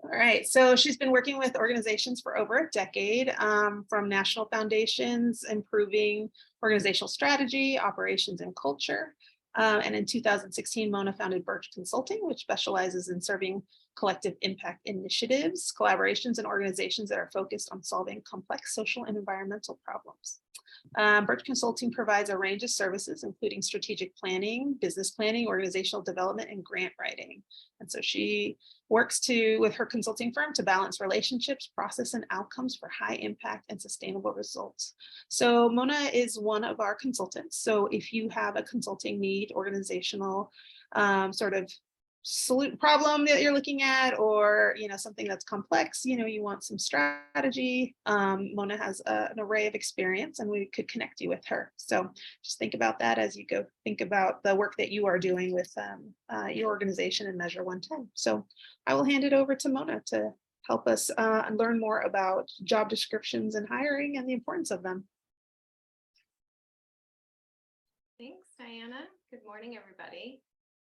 All right, so she's been working with organizations for over a decade, from national foundations, improving organizational strategy, operations, and culture. And in 2016, Mona founded Birch Consulting, which specializes in serving collective impact initiatives, collaborations, and organizations that are focused on solving complex social and environmental problems. Birch Consulting provides a range of services, including strategic planning, business planning, organizational development, and grant writing. And so she works with her consulting firm to balance relationships, process, and outcomes for high impact and sustainable results. So Mona is one of our consultants. So if you have a consulting need, organizational sort of problem that you're looking at, or something that's complex, you want some strategy, Mona has an array of experience, and we could connect you with her. So just think about that as you go think about the work that you are doing with your organization and Measure 110. So I will hand it over to Mona to help us learn more about job descriptions and hiring and the importance of them. Thanks, Diana. Good morning, everybody.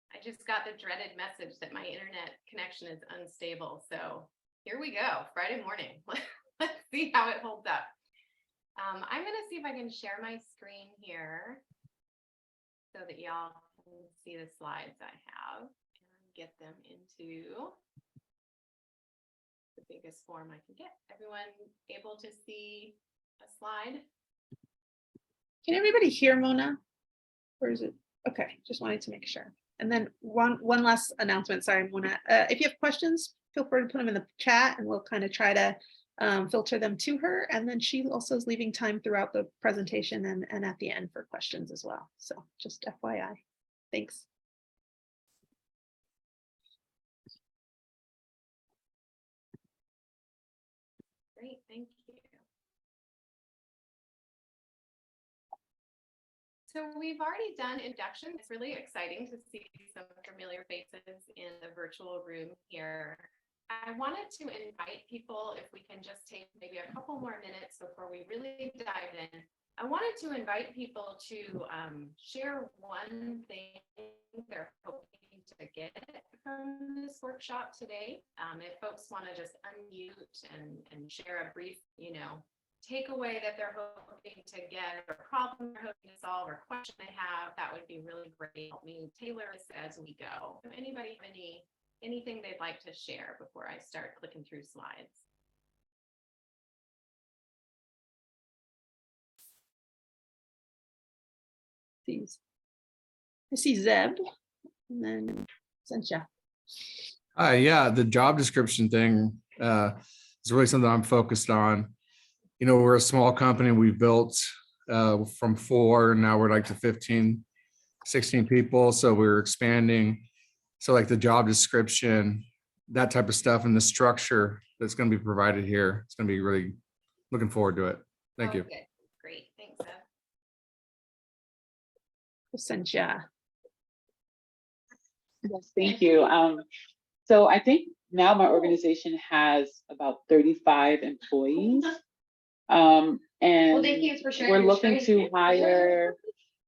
I just got the dreaded message that my internet connection is unstable. So here we go, Friday morning. Let's see how it holds up. I'm going to see if I can share my screen here so that y'all can see the slides I have and get them into the biggest form I can get. Everyone able to see a slide? Can everybody hear Mona? Or is it? Okay, just wanted to make sure. And then one last announcement. Sorry, Mona. If you have questions, feel free to put them in the chat, and we'll kind of try to filter them to her. And then she also is leaving time throughout the presentation and at the end for questions as well. So just FYI. Thanks. Great, thank you. So we've already done induction. It's really exciting to see some familiar faces in the virtual room here. I wanted to invite people, if we can just take maybe a couple more minutes before we really dive in. I wanted to invite people to share one thing they're hoping to get from this workshop today. If folks want to just unmute and share a brief, takeaway that they're hoping to get, or problem they're hoping to solve, or question they have, that would be really great. Help me tailor this as we go. If anybody have anything they'd like to share before I start clicking through slides? I see Zeb, and then Sencha. Yeah, the job description thing is really something I'm focused on. We're a small company. We built from 4, and now we're like to 15, 16 people. So we're expanding. So like the job description, that type of stuff, and the structure that's going to be provided here, it's going to be really looking forward to it. Thank you. Okay, great. Thanks, Ed. Sencha. Yes, thank you. So I think now my organization has about 35 employees. And thank you for sharing we're your looking screen. to hire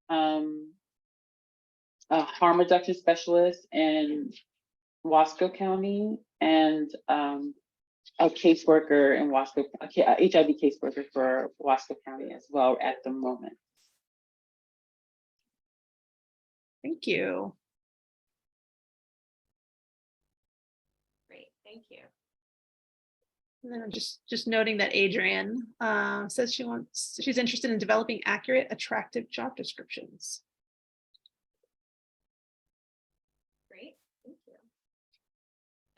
a harm reduction specialist in Wasco County, and a caseworker in Wasco, HIV caseworker for Wasco County as well at the moment. Thank you. Great, thank you. And then I'm just noting that Adrienne says she's interested in developing accurate, attractive job descriptions. Great, thank you.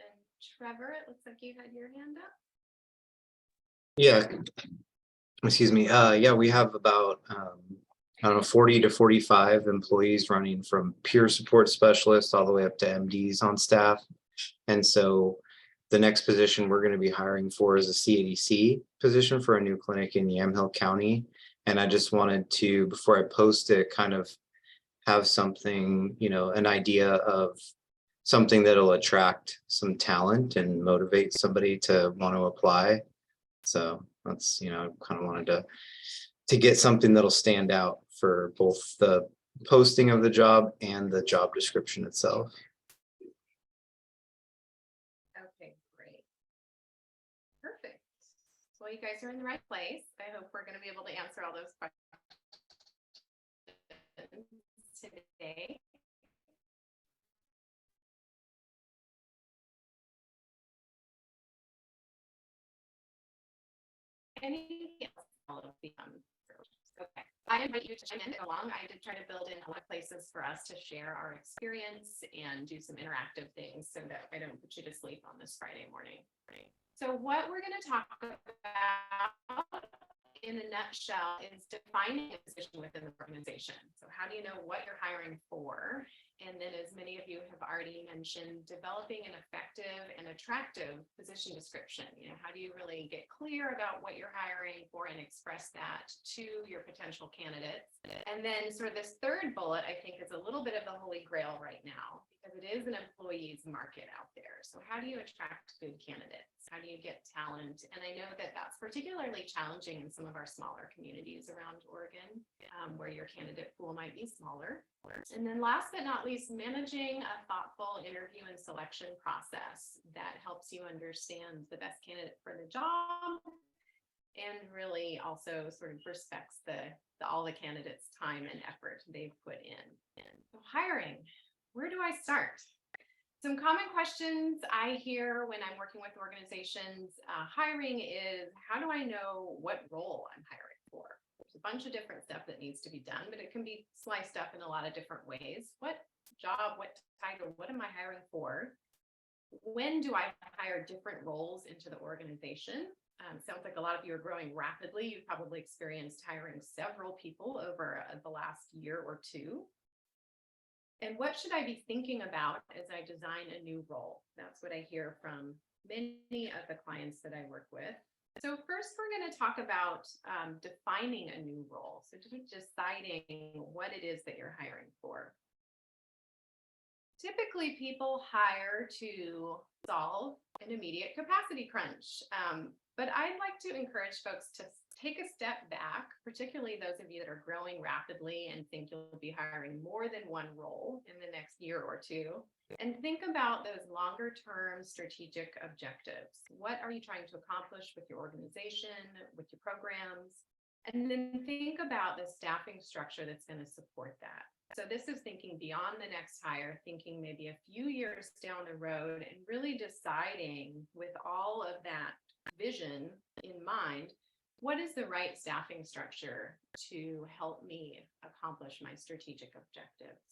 And Trevor, it looks like you had your hand up. Yeah, excuse me. Yeah, we have about, I don't know, 40 to 45 employees, running from peer support specialists all the way up to MDs on staff. And so the next position we're going to be hiring for is a CADC position for a new clinic in Yamhill County. And I just wanted to, before I post it, kind of have something, an idea of something that'll attract some talent and motivate somebody to want to apply. So that's, kind of wanted to get something that'll stand out for both the posting of the job and the job description itself. Okay, great. Perfect. Well, you guys are in the right place. I hope we're going to be able to answer all those questions today. Anything else? Okay. I invite you to chime in along. I did try to build in a lot of places for us to share our experience and do some interactive things so that I don't put you to sleep on this Friday morning. So what we're going to talk about in a nutshell is defining a position within the organization. So how do you know what you're hiring for? And then, as many of you have already mentioned, developing an effective and attractive position description. How do you really get clear about what you're hiring for and express that to your potential candidates? And then sort of this third bullet, I think, is a little bit of the holy grail right now, because it is an employee's market out there. So how do you attract good candidates? How do you get talent? And I know that that's particularly challenging in some of our smaller communities around Oregon, where your candidate pool might be smaller. And then last but not least, managing a thoughtful interview and selection process that helps you understand the best candidate for the job and really also sort of respects all the candidates' time and effort they've put in. So hiring, where do I start? Some common questions I hear when I'm working with organizations hiring is, how do I know what role I'm hiring for? There's a bunch of different stuff that needs to be done, but it can be sliced up in a lot of different ways. What job, what title, what am I hiring for? When do I hire different roles into the organization? Sounds like a lot of you are growing rapidly. You've probably experienced hiring several people over the last year or two. And what should I be thinking about as I design a new role? That's what I hear from many of the clients that I work with. So first, we're going to talk about defining a new role. So just deciding what it is that you're hiring for. Typically, people hire to solve an immediate capacity crunch. But I'd like to encourage folks to take a step back, particularly those of you that are growing rapidly and think you'll be hiring more than one role in the next year or two, and think about those longer term strategic objectives. What are you trying to accomplish with your organization, with your programs? And then think about the staffing structure that's going to support that. So this is thinking beyond the next hire, thinking maybe a few years down the road and really deciding with all of that vision in mind, what is the right staffing structure to help me accomplish my strategic objectives?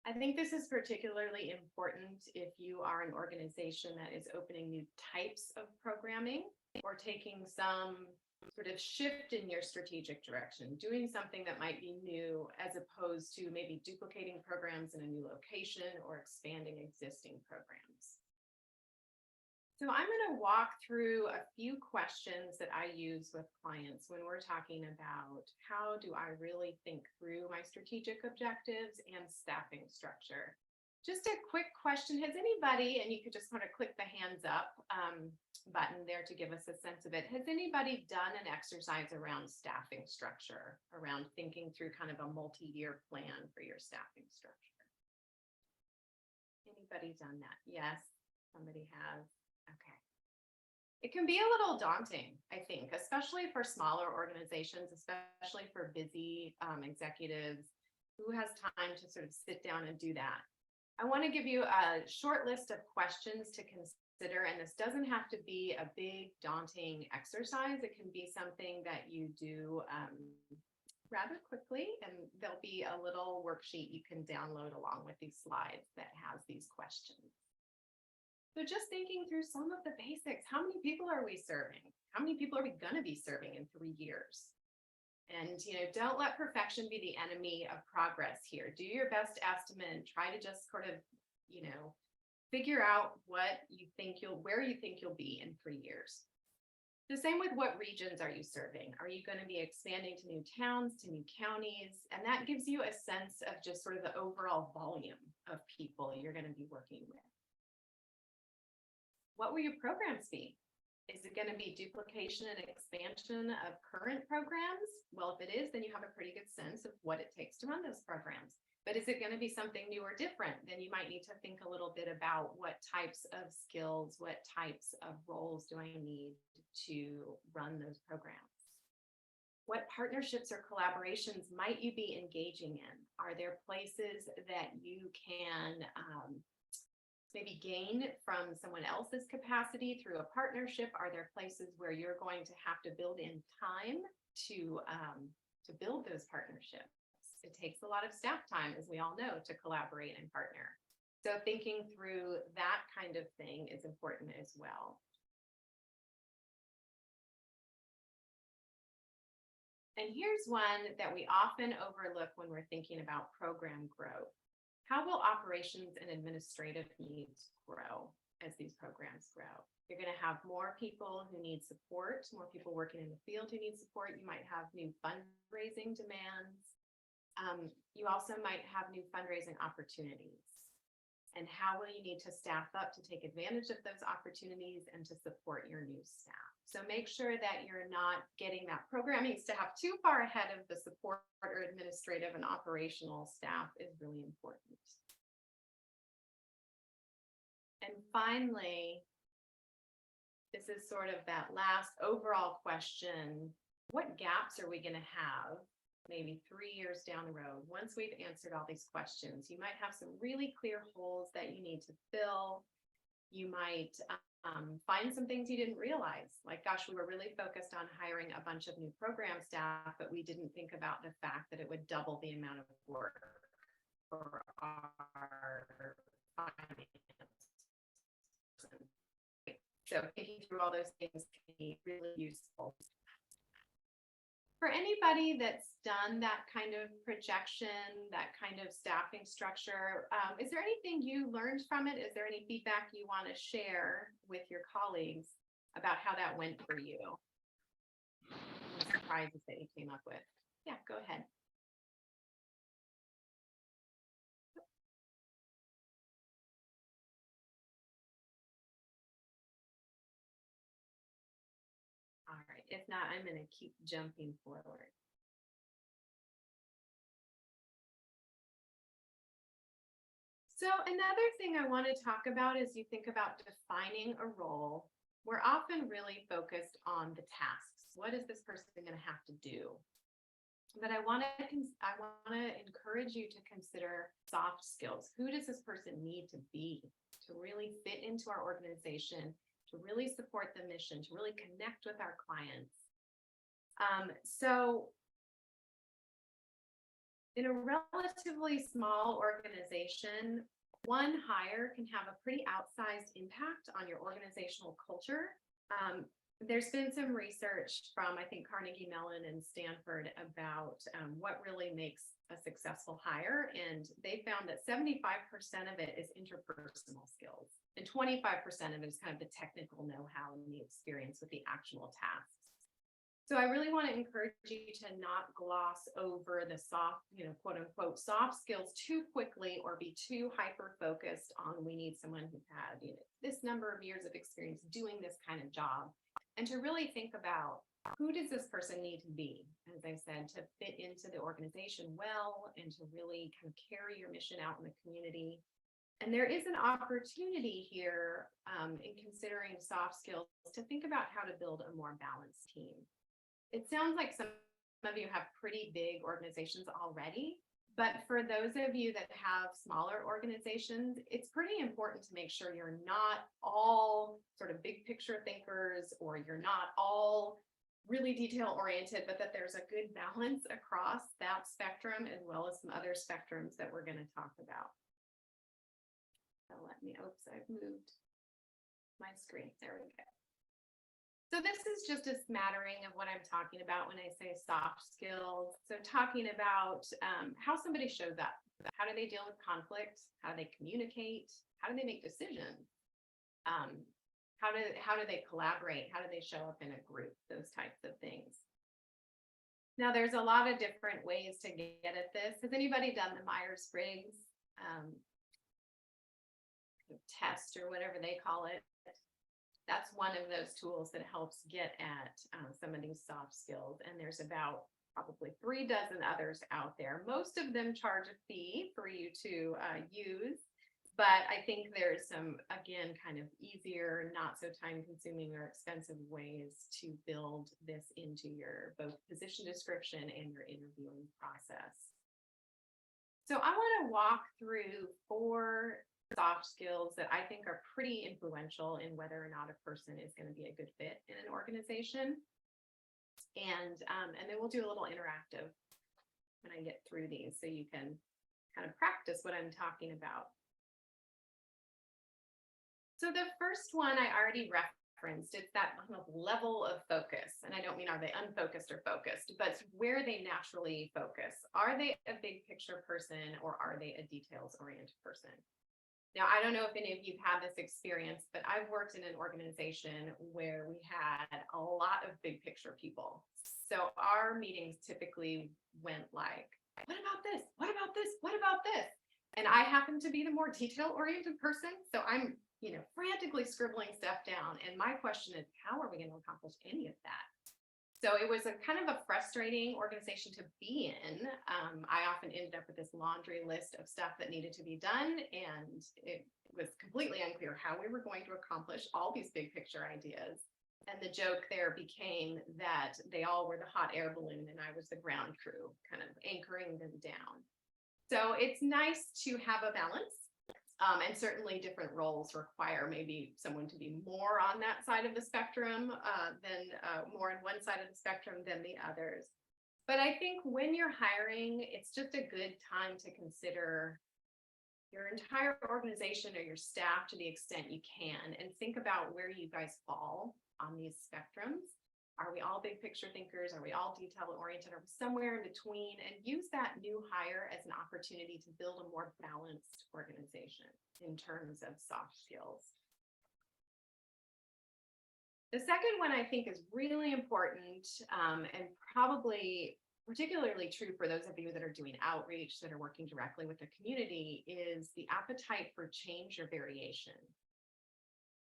I think this is particularly important if you are an organization that is opening new types of programming or taking some sort of shift in your strategic direction, doing something that might be new as opposed to maybe duplicating programs in a new location or expanding existing programs. So I'm going to walk through a few questions that I use with clients when we're talking about how do I really think through my strategic objectives and staffing structure. Just a quick question. Has anybody, and you could just kind of click the hands up button there to give us a sense of it. Has anybody done an exercise around staffing structure, around thinking through kind of a multi-year plan for your staffing structure? Anybody done that? Yes, somebody has. Okay. It can be a little daunting, I think, especially for smaller organizations, especially for busy executives. Who has time to sort of sit down and do that? I want to give you a short list of questions to consider, and this doesn't have to be a big, daunting exercise. It can be something that you do rather quickly, and there'll be a little worksheet you can download along with these slides that has these questions. So just thinking through some of the basics, how many people are we serving? How many people are we going to be serving in 3 years? And, don't let perfection be the enemy of progress here. Do your best estimate, try to just sort of, figure out where you think you'll be in 3 years. The same with what regions are you serving? Are you going to be expanding to new towns, to new counties? And that gives you a sense of just sort of the overall volume of people you're going to be working with. What will your programs be? Is it going to be duplication and expansion of current programs? Well, if it is, then you have a pretty good sense of what it takes to run those programs. But is it going to be something new or different? Then you might need to think a little bit about what types of skills, what types of roles do I need to run those programs? What partnerships or collaborations might you be engaging in? Are there places that you can maybe gain from someone else's capacity through a partnership? Are there places where you're going to have to build in time to build those partnerships? It takes a lot of staff time, as we all know, to collaborate and partner. So thinking through that kind of thing is important as well. And here's one that we often overlook when we're thinking about program growth. How will operations and administrative needs grow as these programs grow? You're going to have more people who need support, more people working in the field who need support. You might have new fundraising demands. You also might have new fundraising opportunities. And how will you need to staff up to take advantage of those opportunities and to support your new staff? So make sure that you're not getting that programming staff too far ahead of the support or administrative and operational staff is really important. And finally, this is sort of that last overall question. What gaps are we going to have maybe 3 years down the road? Once we've answered all these questions, you might have some really clear holes that you need to fill. You might find some things you didn't realize, like, gosh, we were really focused on hiring a bunch of new program staff, but we didn't think about the fact that it would double the amount of work for our finance. So thinking through all those things can be really useful. For anybody that's done that kind of projection, that kind of staffing structure, is there anything you learned from it? Is there any feedback you want to share with your colleagues about how that went for you? Any surprises that you came up with? Yeah, go ahead. All right, if not, I'm going to keep jumping forward. So another thing I want to talk about is you think about defining a role. We're often really focused on the tasks. What is this person going to have to do? But I want to encourage you to consider soft skills. Who does this person need to be to really fit into our organization, to really support the mission, to really connect with our clients? So in a relatively small organization, one hire can have a pretty outsized impact on your organizational culture. There's been some research from, I think, Carnegie Mellon and Stanford about what really makes a successful hire. And they found that 75% of it is interpersonal skills, and 25% of it is kind of the technical know-how and the experience with the actual tasks. So I really want to encourage you to not gloss over the soft, quote unquote, soft skills too quickly, or be too hyper-focused on we need someone who's had this number of years of experience doing this kind of job. And to really think about, who does this person need to be, as I said, to fit into the organization well and to really kind of carry your mission out in the community. And there is an opportunity here in considering soft skills to think about how to build a more balanced team. It sounds like some of you have pretty big organizations already, but for those of you that have smaller organizations, it's pretty important to make sure you're not all sort of big picture thinkers, or you're not all really detail oriented, but that there's a good balance across that spectrum, as well as some other spectrums that we're going to talk about. So oops, I've moved my screen. There we go. So this is just a smattering of what I'm talking about when I say soft skills. So talking about how somebody shows up. How do they deal with conflict? How do they communicate? How do they make decisions? How do they collaborate? How do they show up in a group? Those types of things. Now, there's a lot of different ways to get at this. Has anybody done the Myers-Briggs test, or whatever they call it? That's one of those tools that helps get at some of these soft skills. And there's about probably 3 dozen others out there. Most of them charge a fee for you to use. But I think there's some, again, kind of easier, not so time consuming or expensive ways to build this into your both position description and your interviewing process. So I want to walk through 4 soft skills that I think are pretty influential in whether or not a person is going to be a good fit in an organization. And then we'll do a little interactive when I get through these so you can kind of practice what I'm talking about. So the first one I already referenced, it's that kind of level of focus. And I don't mean are they unfocused or focused, but where they naturally focus. Are they a big picture person or are they a details oriented person? Now, I don't know if any of you've had this experience, but I've worked in an organization where we had a lot of big picture people. So our meetings typically went like, what about this? What about this? What about this? And I happen to be the more detail oriented person. So I'm frantically scribbling stuff down. And my question is, how are we going to accomplish any of that? So it was a kind of a frustrating organization to be in. I often ended up with this laundry list of stuff that needed to be done. And it was completely unclear how we were going to accomplish all these big picture ideas. And the joke there became that they all were the hot air balloon and I was the ground crew, kind of anchoring them down. So it's nice to have a balance. And certainly different roles require maybe someone to be more on that side of the spectrum than more on one side of the spectrum than the others. But I think when you're hiring, it's just a good time to consider your entire organization or your staff to the extent you can and think about where you guys fall on these spectrums. Are we all big picture thinkers? Are we all detail oriented? Are we somewhere in between? And use that new hire as an opportunity to build a more balanced organization in terms of soft skills. The second one I think is really important and probably particularly true for those of you that are doing outreach, that are working directly with the community, is the appetite for change or variation.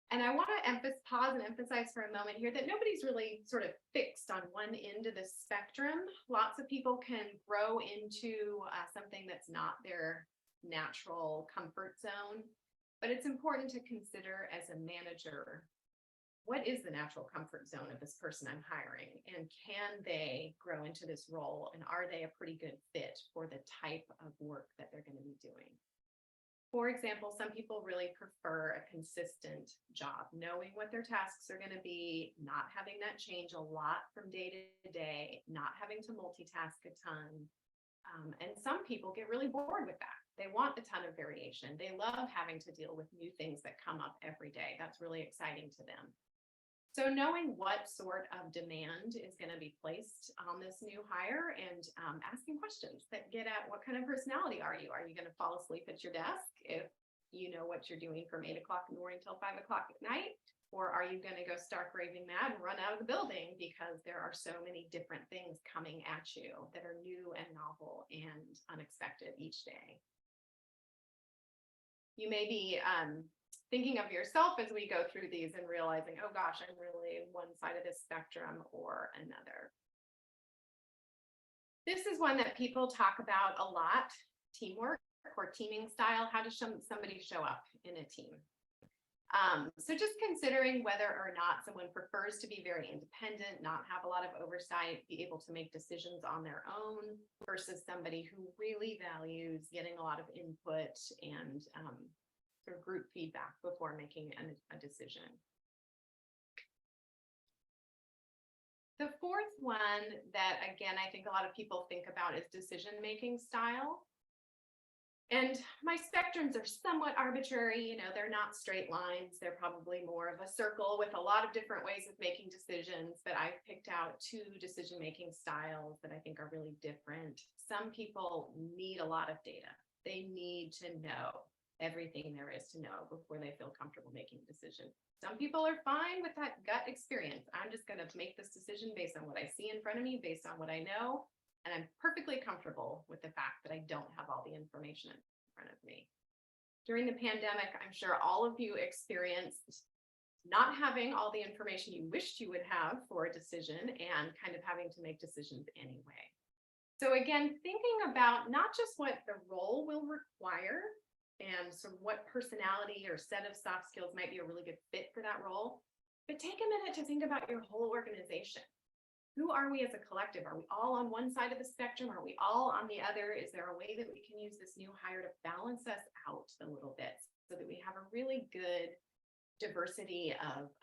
And I want to pause and emphasize for a moment here that nobody's really sort of fixed on one end of the spectrum. Lots of people can grow into something that's not their natural comfort zone, but it's important to consider as a manager, what is the natural comfort zone of this person I'm hiring? And can they grow into this role? And are they a pretty good fit for the type of work that they're going to be doing? For example, some people really prefer a consistent job, knowing what their tasks are going to be, not having that change a lot from day to day, not having to multitask a ton. And some people get really bored with that. They want a ton of variation. They love having to deal with new things that come up every day. That's really exciting to them. So knowing what sort of demand is going to be placed on this new hire and asking questions that get at what kind of personality are you? Are you going to fall asleep at your desk if you know what you're doing from 8 o'clock in the morning till 5 o'clock at night? Or are you going to go stark raving mad and run out of the building because there are so many different things coming at you that are new and novel and unexpected each day? You may be thinking of yourself as we go through these and realizing, oh gosh, I'm really one side of this spectrum or another. This is one that people talk about a lot, teamwork or teaming style. How does somebody show up in a team? So just considering whether or not someone prefers to be very independent, not have a lot of oversight, be able to make decisions on their own versus somebody who really values getting a lot of input and sort of group feedback before making a decision. The fourth one that, again, I think a lot of people think about is decision-making style. And my spectrums are somewhat arbitrary, they're not straight lines. They're probably more of a circle with a lot of different ways of making decisions, but I've picked out 2 decision-making styles that I think are really different. Some people need a lot of data. They need to know everything there is to know before they feel comfortable making a decision. Some people are fine with that gut experience. I'm just going to make this decision based on what I see in front of me, based on what I know. And I'm perfectly comfortable with the fact that I don't have all the information in front of me. During the pandemic, I'm sure all of you experienced not having all the information you wished you would have for a decision and kind of having to make decisions anyway. So again, thinking about not just what the role will require and sort of what personality or set of soft skills might be a really good fit for that role, but take a minute to think about your whole organization. Who are we as a collective? Are we all on one side of the spectrum? Are we all on the other? Is there a way that we can use this new hire to balance us out a little bit so that we have a really good diversity of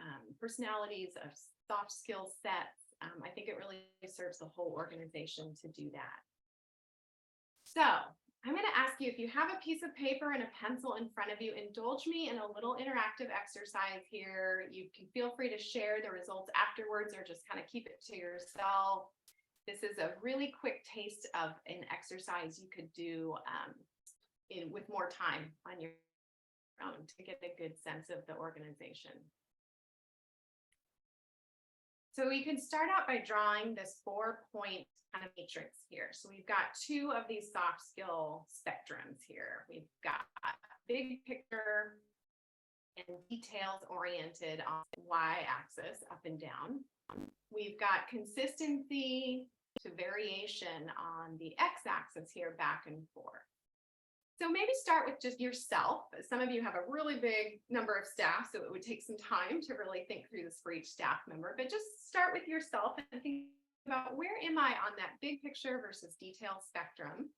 personalities, of soft skill sets? I think it really serves the whole organization to do that. So I'm going to ask you, if you have a piece of paper and a pencil in front of you, indulge me in a little interactive exercise here. You can feel free to share the results afterwards or just kind of keep it to yourself. This is a really quick taste of an exercise you could do with more time on your own to get a good sense of the organization. So we could start out by drawing this 4-point kind of matrix here. So we've got 2 of these soft skill spectrums here. We've got big picture and details oriented on the y-axis, up and down. We've got consistency to variation on the x-axis here, back and forth. So maybe start with just yourself. Some of you have a really big number of staff, so it would take some time to really think through this for each staff member, but just start with yourself and think about, where am I on that big picture versus detail spectrum?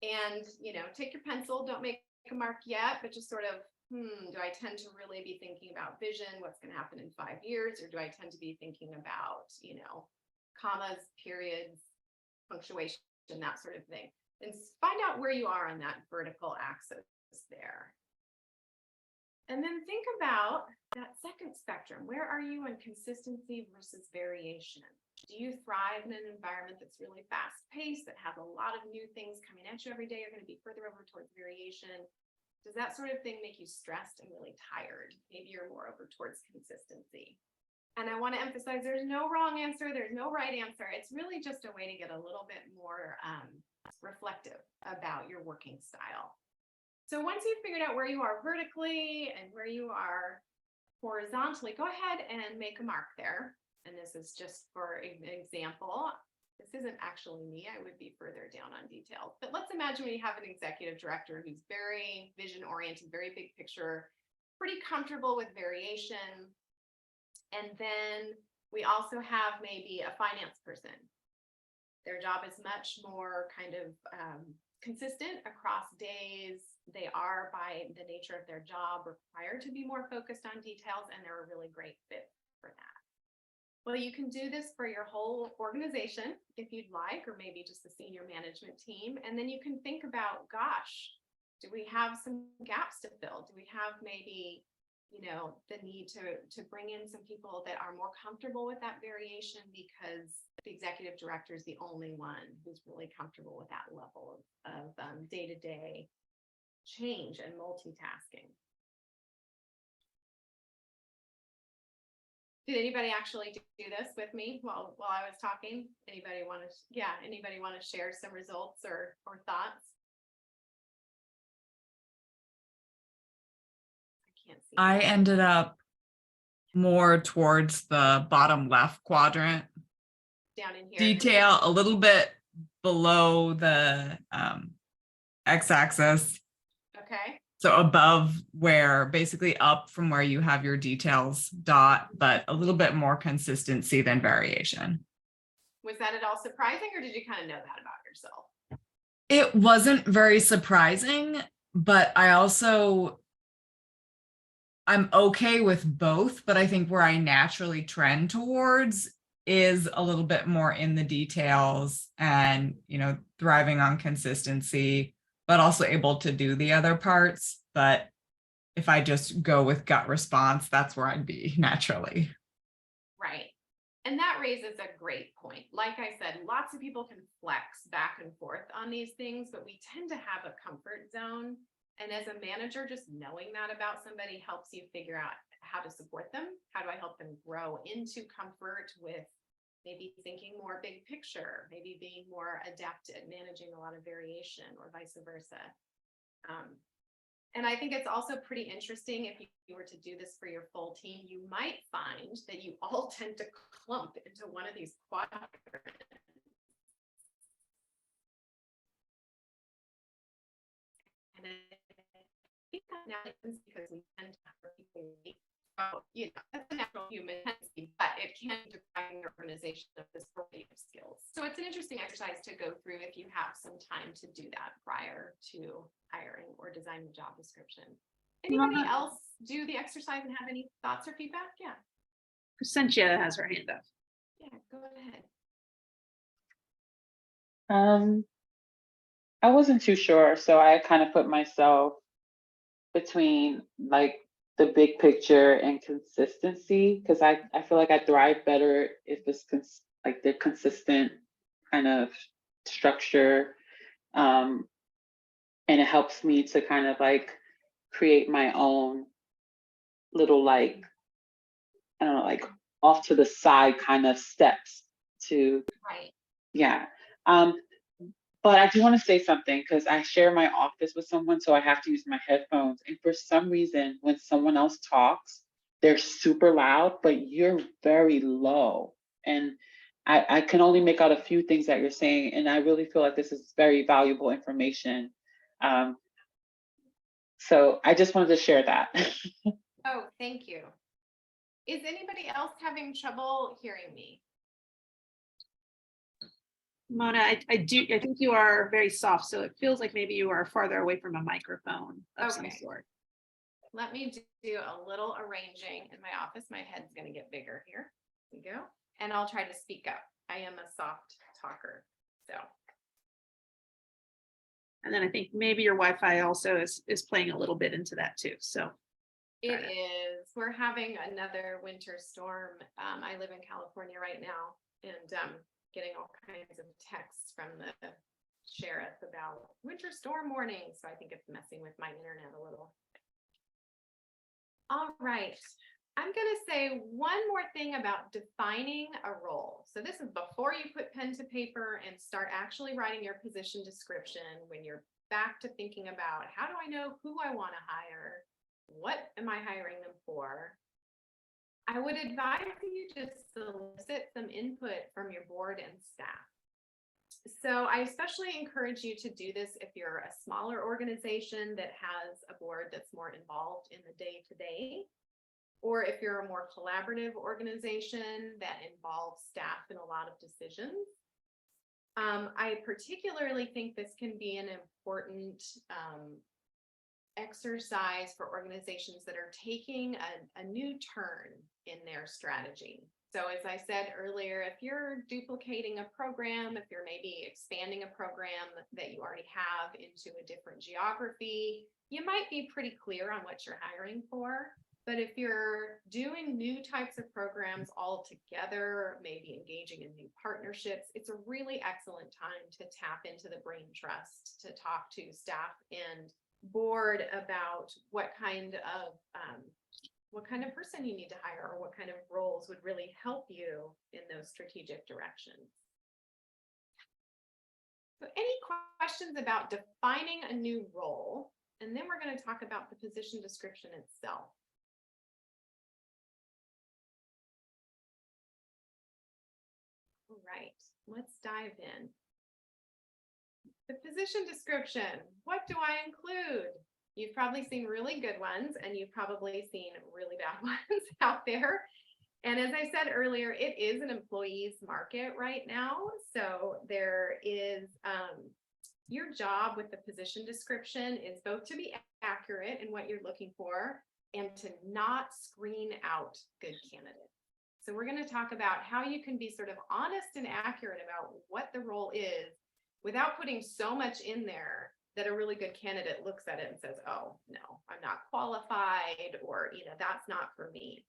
And, you know, take your pencil, don't make a mark yet, but just sort of, do I tend to really be thinking about vision, what's going to happen in 5 years, or do I tend to be thinking about, you know, commas, periods, punctuation, that sort of thing? And find out where you are on that vertical axis there. And then think about that second spectrum. Where are you on consistency versus variation? Do you thrive in an environment that's really fast paced, that has a lot of new things coming at you every day? You're going to be further over towards variation. Does that sort of thing make you stressed and really tired? Maybe you're more over towards consistency. And I want to emphasize, there's no wrong answer. There's no right answer. It's really just a way to get a little bit more reflective about your working style. So once you've figured out where you are vertically and where you are horizontally, go ahead and make a mark there. And this is just for an example. This isn't actually me. I would be further down on details. But let's imagine we have an executive director who's very vision oriented, very big picture, pretty comfortable with variation. And then we also have maybe a finance person. Their job is much more kind of consistent across days. They are, by the nature of their job, required to be more focused on details, and they're a really great fit for that. Well, you can do this for your whole organization if you'd like, or maybe just the senior management team. And then you can think about, gosh, do we have some gaps to fill? Do we have maybe, you know, the need to bring in some people that are more comfortable with that variation, because the executive director is the only one who's really comfortable with that level of day-to-day change and multitasking. Did anybody actually do this with me while I was talking? Anybody want to share some results or thoughts? Can't see. I ended up more towards the bottom left quadrant. Down in here. Detail a little bit below the x-axis. Okay. So above, where basically up from where you have your details dot, but a little bit more consistency than variation. Was that at all surprising, or did you kind of know that about yourself? It wasn't very surprising, but I'm okay with both, but I think where I naturally trend towards is a little bit more in the details and, you know, thriving on consistency, but also able to do the other parts. But if I just go with gut response, that's where I'd be naturally. Right. And that raises a great point. Like I said, lots of people can flex back and forth on these things, but we tend to have a comfort zone. And as a manager, just knowing that about somebody helps you figure out how to support them. How do I help them grow into comfort with maybe thinking more big picture, maybe being more adept at managing a lot of variation, or vice versa. And I think it's also pretty interesting, if you were to do this for your full team, you might find that you all tend to clump into one of these quadrants. think that now happens because we tend to have people wait. So, you know, that's a natural human tendency, but it can deprive your organization of this variety of skills. So it's an interesting exercise to go through if you have some time to do that prior to hiring or designing the job description. Anybody else do the exercise and have any thoughts or feedback? Yeah, Crescentia has her hand up. yeah, go ahead. I wasn't too sure, so I kind of put myself between like the big picture and consistency, because I feel like I thrive better if it's like the consistent kind of structure, and it helps me to kind of like create my own little like, I don't know, like off to the side kind of steps to, Right. yeah. But I do want to say something because I share my office with someone, so I have to use my headphones. And for some reason, when someone else talks, they're super loud, but you're very low. And I can only make out a few things that you're saying. And I really feel like this is very valuable information. So I just wanted to share that. Oh, thank you. Is anybody else having trouble hearing me? Mona, I think you are very soft, so it feels like maybe you are farther away from a microphone of some Okay. sort. Let me do a little arranging in my office. My head's going to get bigger here. There we go. And I'll try to speak up. I am a soft talker. So, And then I think maybe your Wi-Fi also is playing a little bit into that too. So it is. We're having another winter storm. I live in California right now, and getting all kinds of texts from the sheriff about winter storm warnings. So I think it's messing with my internet a little. All right. I'm going to say one more thing about defining a role. So this is before you put pen to paper and start actually writing your position description, when you're back to thinking about how do I know who I want to hire? What am I hiring them for? I would advise you to solicit some input from your board and staff. So I especially encourage you to do this if you're a smaller organization that has a board that's more involved in the day-to-day, or if you're a more collaborative organization that involves staff in a lot of decisions. I particularly think this can be an important exercise for organizations that are taking a new turn in their strategy. So as I said earlier, if you're duplicating a program, if you're maybe expanding a program that you already have into a different geography, you might be pretty clear on what you're hiring for. But if you're doing new types of programs all together, maybe engaging in new partnerships, it's a really excellent time to tap into the brain trust, to talk to staff and board about what kind of person you need to hire, or what kind of roles would really help you in those strategic directions. So any questions about defining a new role? And then we're going to talk about the position description itself. All right, let's dive in. The position description, what do I include? You've probably seen really good ones, and you've probably seen really bad ones out there. And as I said earlier, it is an employee's market right now. So there is your job with the position description is both to be accurate in what you're looking for and to not screen out good candidates. So we're going to talk about how you can be sort of honest and accurate about what the role is without putting so much in there that a really good candidate looks at it and says, oh, no, I'm not qualified, or, that's not for me.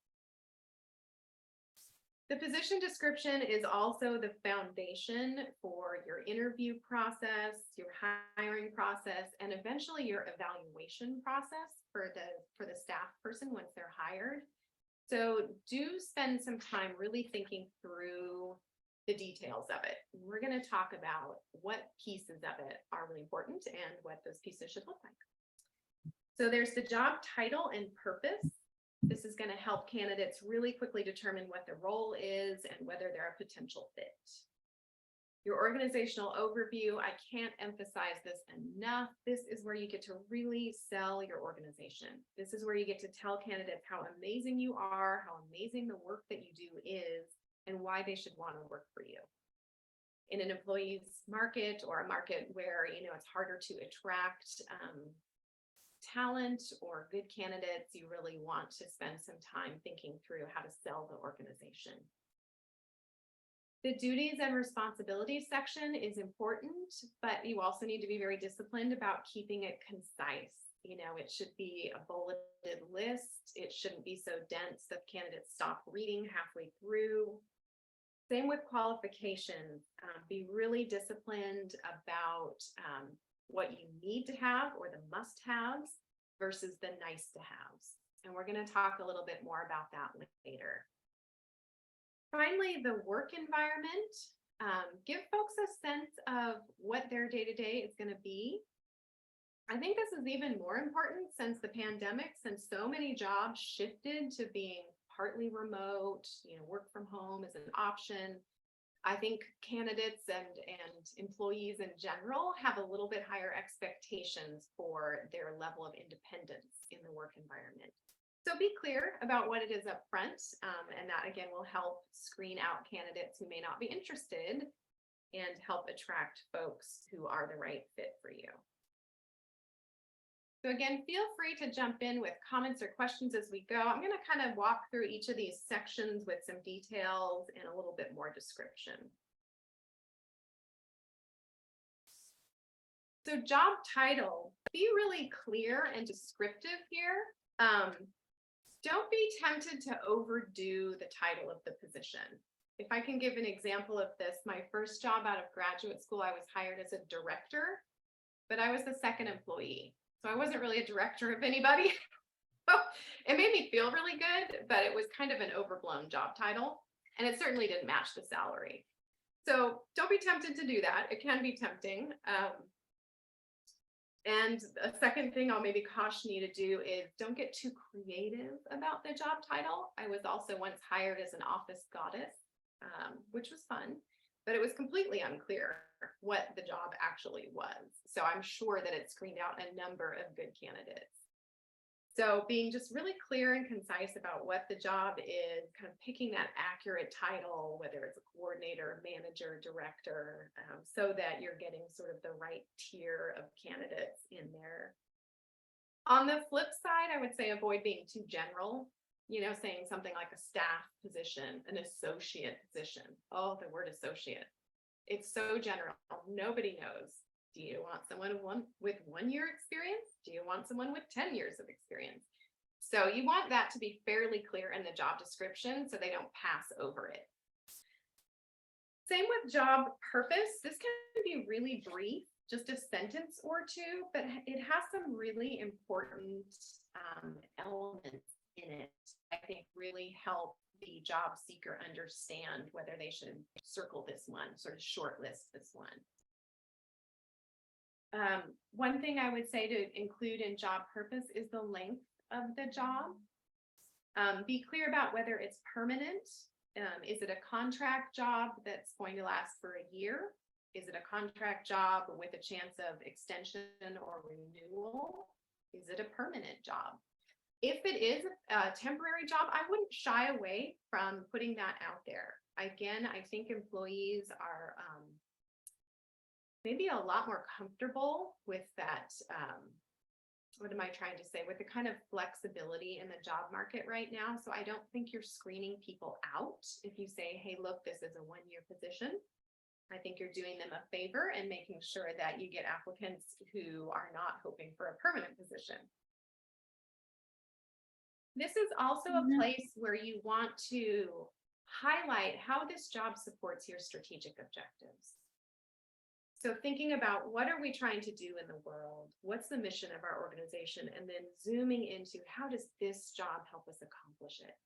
The position description is also the foundation for your interview process, your hiring process, and eventually your evaluation process for the staff person once they're hired. So do spend some time really thinking through the details of it. We're going to talk about what pieces of it are really important and what those pieces should look like. So there's the job title and purpose. This is going to help candidates really quickly determine what the role is and whether they're a potential fit. Your organizational overview, I can't emphasize this enough. This is where you get to really sell your organization. This is where you get to tell candidates how amazing you are, how amazing the work that you do is, and why they should want to work for you. In an employee's market, or a market where, you know, it's harder to attract talent or good candidates, you really want to spend some time thinking through how to sell the organization. The duties and responsibilities section is important, but you also need to be very disciplined about keeping it concise. You know, it should be a bulleted list. It shouldn't be so dense that candidates stop reading halfway through. Same with qualifications. Be really disciplined about what you need to have, or the must-haves, versus the nice-to-haves. And we're going to talk a little bit more about that later. Finally, the work environment. Give folks a sense of what their day-to-day is going to be. I think this is even more important since the pandemic, since so many jobs shifted to being partly remote, you know, work from home is an option. I think candidates and employees in general have a little bit higher expectations for their level of independence in the work environment. So be clear about what it is up front, and that again will help screen out candidates who may not be interested and help attract folks who are the right fit for you. So again, feel free to jump in with comments or questions as we go. I'm going to kind of walk through each of these sections with some details and a little bit more description. So job title, be really clear and descriptive here. Don't be tempted to overdo the title of the position. If I can give an example of this, my first job out of graduate school, I was hired as a director, but I was the second employee. So I wasn't really a director of anybody. It made me feel really good, but it was kind of an overblown job title, and it certainly didn't match the salary. So don't be tempted to do that. It can be tempting. And a second thing I'll maybe caution you to do is don't get too creative about the job title. I was also once hired as an office goddess, which was fun, but it was completely unclear what the job actually was. So I'm sure that it screened out a number of good candidates. So being just really clear and concise about what the job is, kind of picking that accurate title, whether it's a coordinator, manager, director, so that you're getting sort of the right tier of candidates in there. On the flip side, I would say avoid being too general, you know, saying something like a staff position, an associate position. Oh, the word associate. It's so general. Nobody knows. Do you want someone with 1 year experience? Do you want someone with 10 years of experience? So you want that to be fairly clear in the job description so they don't pass over it. Same with job purpose. This can be really brief, just a sentence or two, but it has some really important elements in it. I think really help the job seeker understand whether they should circle this one, sort of shortlist this one. One thing I would say to include in job purpose is the length of the job. Be clear about whether it's permanent. Is it a contract job that's going to last for a year? Is it a contract job with a chance of extension or renewal? Is it a permanent job? If it is a temporary job, I wouldn't shy away from putting that out there. Again, I think employees are maybe a lot more comfortable with that. What am I trying to say? With the kind of flexibility in the job market right now. So I don't think you're screening people out if you say, hey, look, this is a 1 year position. I think you're doing them a favor and making sure that you get applicants who are not hoping for a permanent position. This is also a place where you want to highlight how this job supports your strategic objectives. So thinking about what are we trying to do in the world? What's the mission of our organization? And then zooming into how does this job help us accomplish it?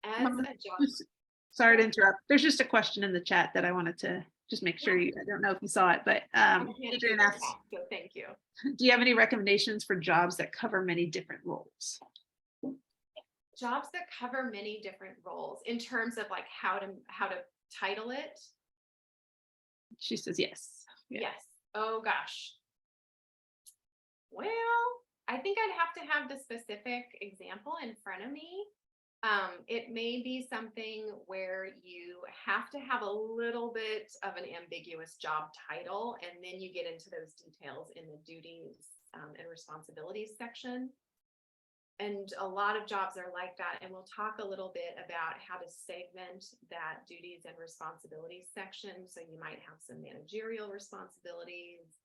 As a job. Sorry to interrupt. There's just a question in the chat that I wanted to just make sure I don't know if you saw it, but Adrian asks, so thank you. Do you have any recommendations for jobs that cover many different roles? Jobs that cover many different roles in terms of like how to title it. She says yes. Yeah. Yes. Oh, gosh. Well, I think I'd have to have the specific example in front of me. It may be something where you have to have a little bit of an ambiguous job title, and then you get into those details in the duties and responsibilities section. And a lot of jobs are like that. And we'll talk a little bit about how to segment that duties and responsibilities section. So you might have some managerial responsibilities.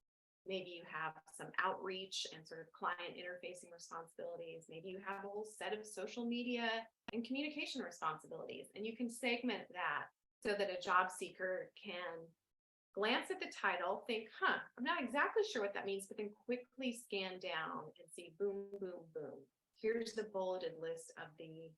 Maybe you have some outreach and sort of client interfacing responsibilities. Maybe you have a whole set of social media and communication responsibilities. And you can segment that so that a job seeker can glance at the title, think, I'm not exactly sure what that means, but then quickly scan down and see boom, boom, boom. Here's the bulleted list of the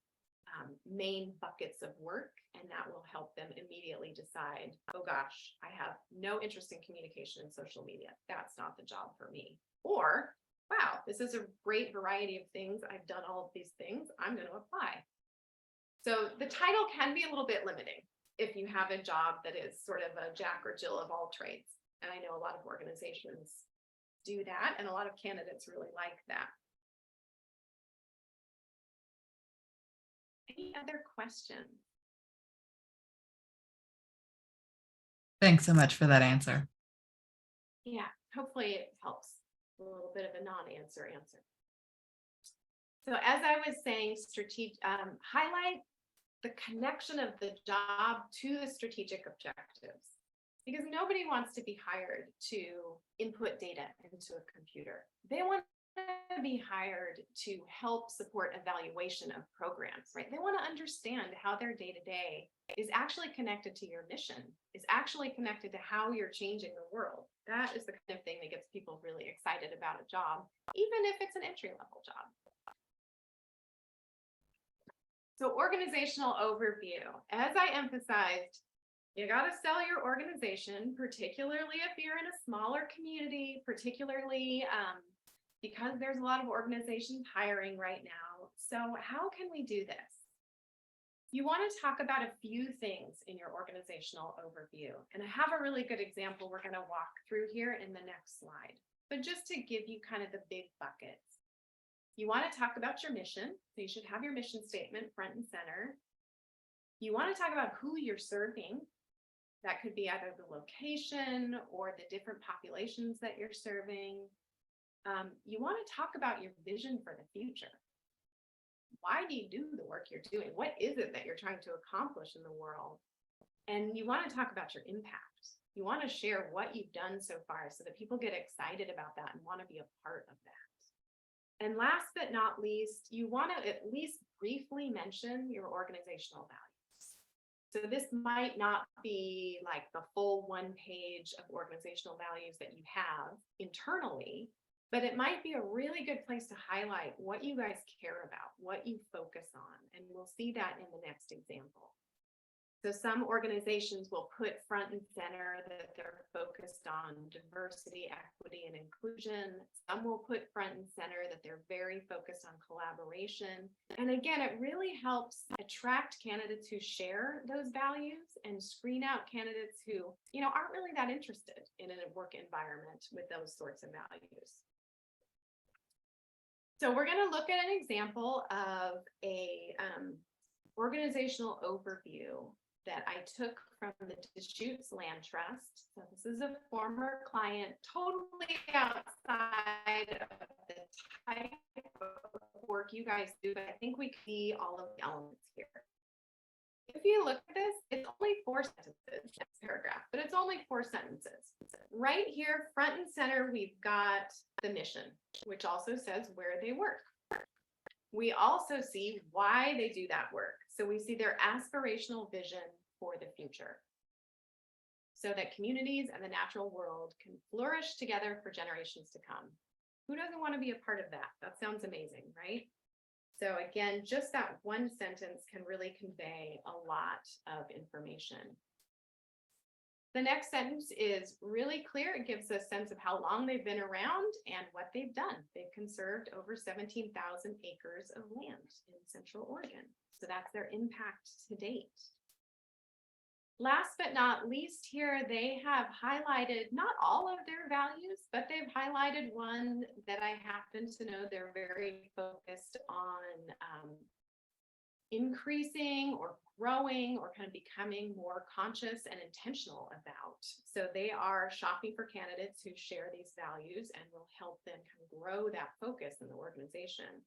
main buckets of work, and that will help them immediately decide, oh gosh, I have no interest in communication and social media. That's not the job for me. Or, wow, this is a great variety of things. I've done all of these things. I'm going to apply. So the title can be a little bit limiting if you have a job that is sort of a Jack or Jill of all trades. And I know a lot of organizations do that, and a lot of candidates really like that. Any other questions? Thanks so much for that answer. Yeah, hopefully it helps. A little bit of a non-answer answer. So as I was saying, highlight the connection of the job to the strategic objectives, because nobody wants to be hired to input data into a computer. They want to be hired to help support evaluation of programs, right? They want to understand how their day-to-day is actually connected to your mission, is actually connected to how you're changing the world. That is the kind of thing that gets people really excited about a job, even if it's an entry-level job. So organizational overview. As I emphasized, you got to sell your organization, particularly if you're in a smaller community, particularly because there's a lot of organizations hiring right now. So how can we do this? You want to talk about a few things in your organizational overview. And I have a really good example we're going to walk through here in the next slide. But just to give you kind of the big buckets. You want to talk about your mission. So you should have your mission statement front and center. You want to talk about who you're serving. That could be either the location or the different populations that you're serving. You want to talk about your vision for the future. Why do you do the work you're doing? What is it that you're trying to accomplish in the world? And you want to talk about your impact. You want to share what you've done so far so that people get excited about that and want to be a part of that. And last but not least, you want to at least briefly mention your organizational values. So this might not be like the full one page of organizational values that you have internally, but it might be a really good place to highlight what you guys care about, what you focus on, and we'll see that in the next example. So some organizations will put front and center that they're focused on diversity, equity, and inclusion. Some will put front and center that they're very focused on collaboration. And again, it really helps attract candidates who share those values and screen out candidates who, aren't really that interested in a work environment with those sorts of values. So we're going to look at an example of a organizational overview that I took from the Deschutes Land Trust. So this is a former client, totally outside of the type of work you guys do, but I think we see all of the elements here. If you look at this, it's only 4 sentences, this paragraph, but it's only 4 sentences. Right here, front and center, we've got the mission, which also says where they work. We also see why they do that work. So we see their aspirational vision for the future, so that communities and the natural world can flourish together for generations to come. Who doesn't want to be a part of that? That sounds amazing, right? So again, just that one sentence can really convey a lot of information. The next sentence is really clear. It gives a sense of how long they've been around and what they've done. They've conserved over 17,000 acres of land in Central Oregon. So that's their impact to date. Last but not least here, they have highlighted not all of their values, but they've highlighted one that I happen to know they're very focused on increasing or growing or kind of becoming more conscious and intentional about. So they are shopping for candidates who share these values and will help them kind of grow that focus in the organization.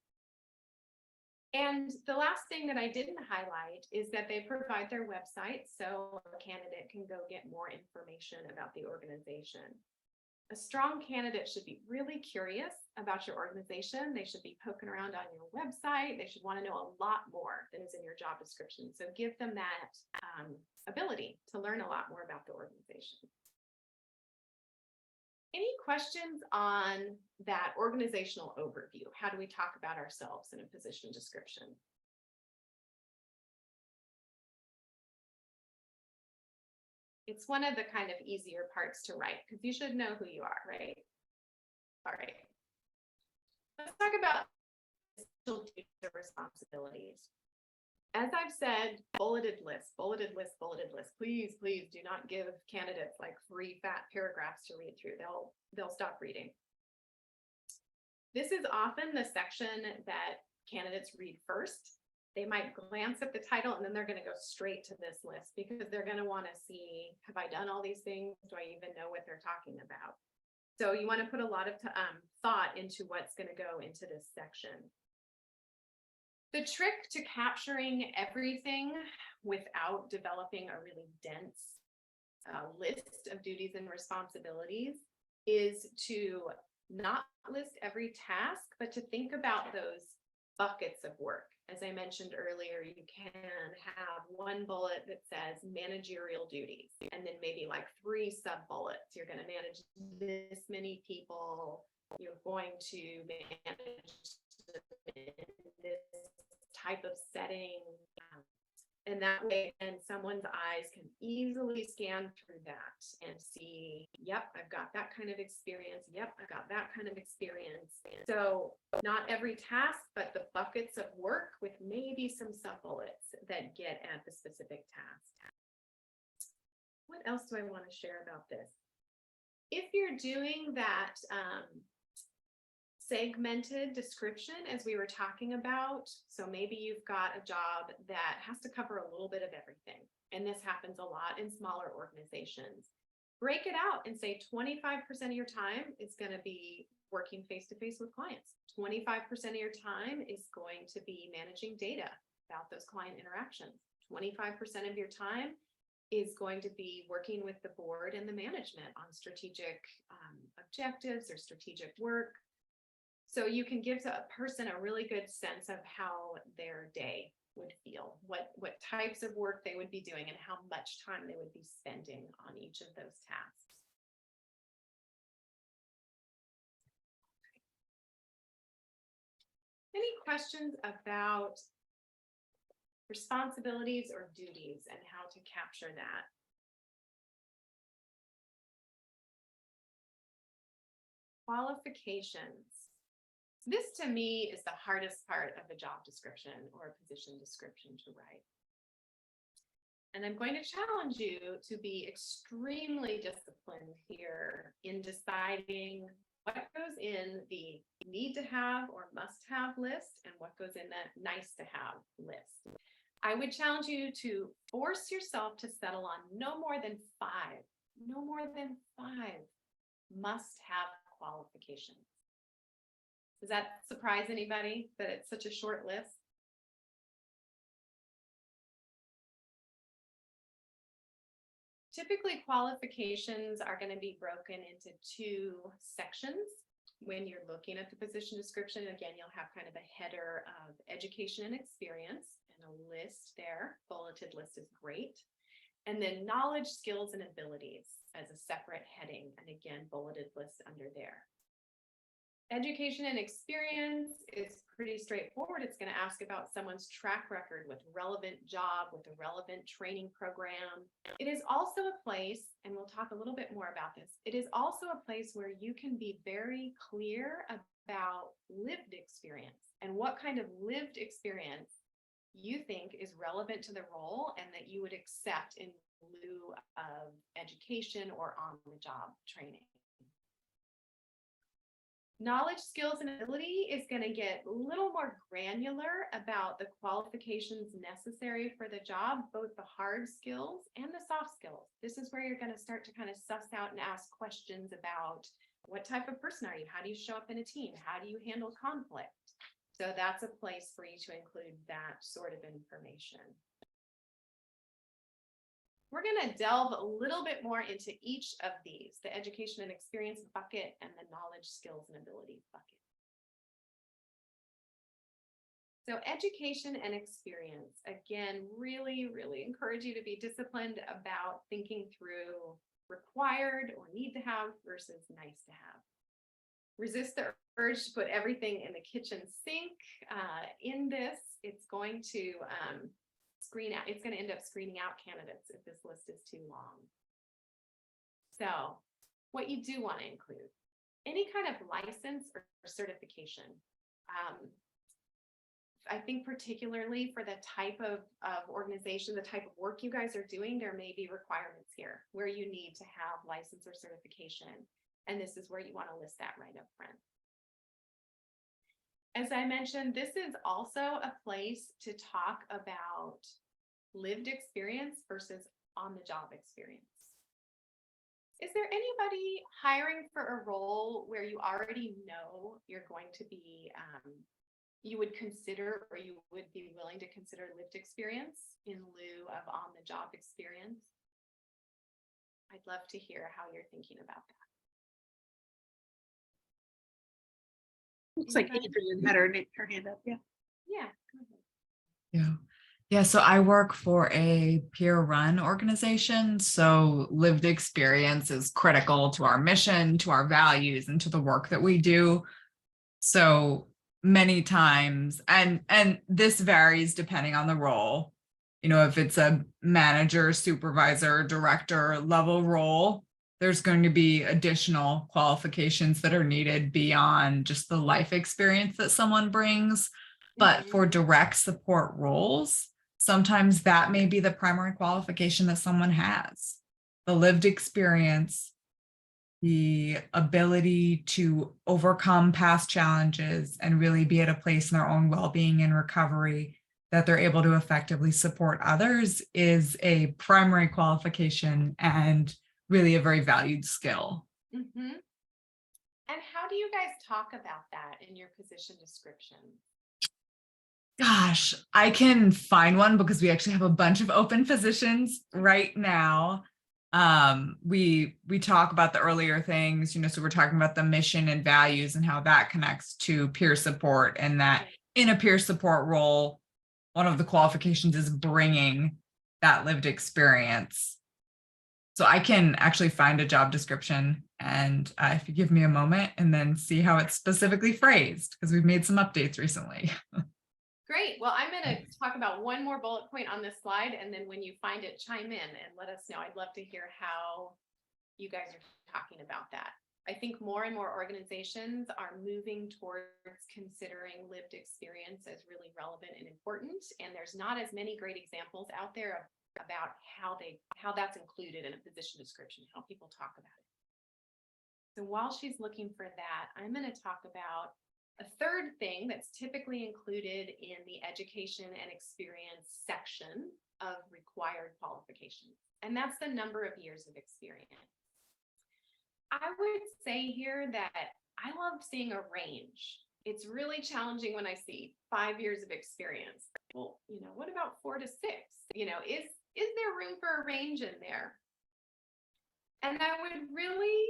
And the last thing that I didn't highlight is that they provide their website so a candidate can go get more information about the organization. A strong candidate should be really curious about your organization. They should be poking around on your website. They should want to know a lot more than is in your job description. So give them that ability to learn a lot more about the organization. Any questions on that organizational overview? How do we talk about ourselves in a position description? It's one of the kind of easier parts to write because you should know who you are, right? All right. Let's talk about essential duties and responsibilities. As I've said, bulleted list, bulleted list, bulleted list. Please, please do not give candidates like 3 fat paragraphs to read through. They'll stop reading. This is often the section that candidates read first. They might glance at the title and then they're going to go straight to this list because they're going to want to see, have I done all these things? Do I even know what they're talking about? So you want to put a lot of thought into what's going to go into this section. The trick to capturing everything without developing a really dense list of duties and responsibilities is to not list every task, but to think about those buckets of work. As I mentioned earlier, you can have one bullet that says managerial duties, and then maybe like 3 sub-bullets. You're going to manage this many people. You're going to manage this type of setting. And that way, and someone's eyes can easily scan through that and see, yep, I've got that kind of experience. Yep, I've got that kind of experience. So not every task, but the buckets of work with maybe some sub-bullets that get at the specific task. What else do I want to share about this? If you're doing that segmented description, as we were talking about, so maybe you've got a job that has to cover a little bit of everything, and this happens a lot in smaller organizations. Break it out and say 25% of your time is going to be working face-to-face with clients. 25% of your time is going to be managing data about those client interactions. 25% of your time is going to be working with the board and the management on strategic objectives or strategic work. So you can give a person a really good sense of how their day would feel, what types of work they would be doing, and how much time they would be spending on each of those tasks. Any questions about responsibilities or duties and how to capture that? Qualifications. This to me is the hardest part of a job description or a position description to write. And I'm going to challenge you to be extremely disciplined here in deciding what goes in the need to have or must have list and what goes in that nice to have list. I would challenge you to force yourself to settle on no more than 5 must have qualifications. Does that surprise anybody that it's such a short list? Typically, qualifications are going to be broken into 2 sections. When you're looking at the position description, again, you'll have kind of a header of education and experience and a list there. Bulleted list is great. And then knowledge, skills, and abilities as a separate heading. And again, bulleted list under there. Education and experience is pretty straightforward. It's going to ask about someone's track record with relevant job, with a relevant training program. It is also a place, and we'll talk a little bit more about this, it is also a place where you can be very clear about lived experience and what kind of lived experience you think is relevant to the role and that you would accept in lieu of education or on-the-job training. Knowledge, skills, and ability is going to get a little more granular about the qualifications necessary for the job, both the hard skills and the soft skills. This is where you're going to start to kind of suss out and ask questions about what type of person are you? How do you show up in a team? How do you handle conflict? So that's a place for you to include that sort of information. We're going to delve a little bit more into each of these, the education and experience bucket and the knowledge, skills, and ability bucket. So education and experience, again, really, really encourage you to be disciplined about thinking through required or need to have versus nice to have. Resist the urge to put everything in the kitchen sink. In this, it's going to it's going to end up screening out candidates if this list is too long. So what you do want to include, any kind of license or certification. I think particularly for the type of organization, the type of work you guys are doing, there may be requirements here where you need to have license or certification. And this is where you want to list that right up front. As I mentioned, this is also a place to talk about lived experience versus on-the-job experience. Is there anybody hiring for a role where you already know you're going to be, you would consider or you would be willing to consider lived experience in lieu of on-the-job experience? I'd love to hear how you're thinking about that. Looks like Adrian had her hand up. Yeah. Yeah. Go ahead. Yeah. Yeah. So I work for a peer-run organization. So lived experience is critical to our mission, to our values, and to the work that we do. So many times, and this varies depending on the role. You know, if it's a manager, supervisor, director level role, there's going to be additional qualifications that are needed beyond just the life experience that someone brings. But for direct support roles, sometimes that may be the primary qualification that someone has. The lived experience, the ability to overcome past challenges and really be at a place in their own well-being and recovery that they're able to effectively support others is a primary qualification and really a very valued skill. Mm-hmm. And how do you guys talk about that in your position description? Gosh, I can find one because we actually have a bunch of open positions right now. We talk about the earlier things, you know, so we're talking about the mission and values and how that connects to peer support, and that in a peer support role, one of the qualifications is bringing that lived experience. So I can actually find a job description, and if you give me a moment, and then see how it's specifically phrased, because we've made some updates recently. Great. Well, I'm going to talk about one more bullet point on this slide, and then when you find it, chime in and let us know. I'd love to hear how you guys are talking about that. I think more and more organizations are moving towards considering lived experience as really relevant and important, and there's not as many great examples out there about how that's included in a position description, how people talk about it. So while she's looking for that, I'm going to talk about a third thing that's typically included in the education and experience section of required qualifications, and that's the number of years of experience. I would say here that I love seeing a range. It's really challenging when I see 5 years of experience. Well, you know, what about 4 to 6? You know, is there room for a range in there? And I would really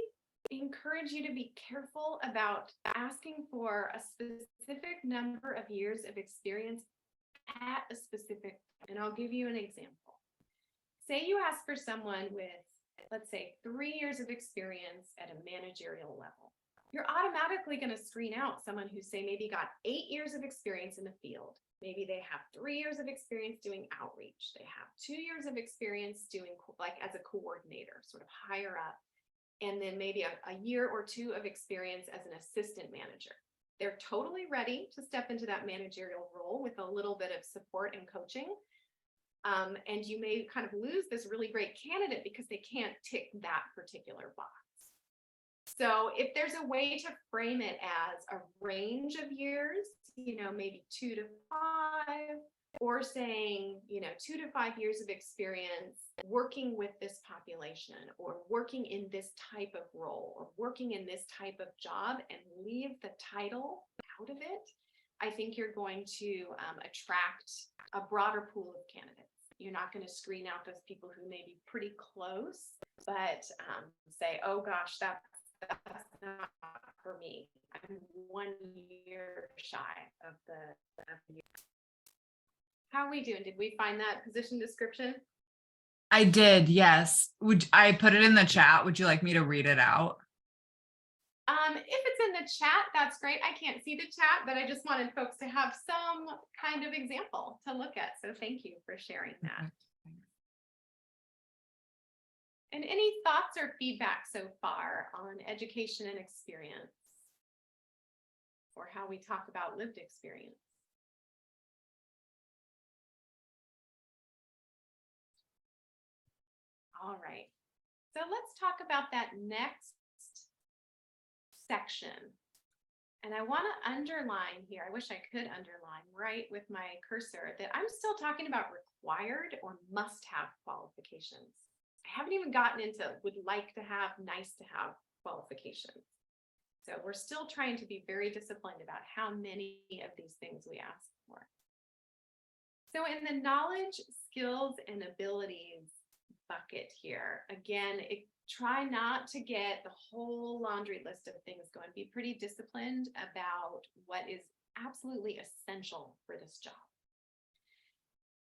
encourage you to be careful about asking for a specific number of years of experience at a specific, and I'll give you an example. Say you ask for someone with, let's say, 3 years of experience at a managerial level. You're automatically going to screen out someone who, say, maybe got 8 years of experience in the field. Maybe they have 3 years of experience doing outreach. They have 2 years of experience doing, like, as a coordinator, sort of higher up. And then maybe a year or two of experience as an assistant manager. they're totally ready to step into that managerial role with a little bit of support and coaching. And you may kind of lose this really great candidate because they can't tick that particular box. So if there's a way to frame it as a range of years, maybe 2 to 5, or saying, 2 to 5 years of experience working with this population, or working in this type of role, or working in this type of job, and leave the title out of it, I think you're going to attract a broader pool of candidates. You're not going to screen out those people who may be pretty close, but say, oh gosh, that's not for me. I'm 1 year shy of the year. How are we doing? Did we find that position description? I did, yes. Would I put it in the chat? Would you like me to read it out? If it's in the chat, that's great. I can't see the chat, but I just wanted folks to have some kind of example to look at. So thank you for sharing that. And any thoughts or feedback so far on education and experience, or how we talk about lived experience? All right, so let's talk about that next section. And I want to underline here, I wish I could underline right with my cursor, that I'm still talking about required or must-have qualifications. I haven't even gotten into would like to have, nice to have qualifications. So we're still trying to be very disciplined about how many of these things we ask for. So in the knowledge, skills, and abilities bucket here, again, try not to get the whole laundry list of things going. Be pretty disciplined about what is absolutely essential for this job.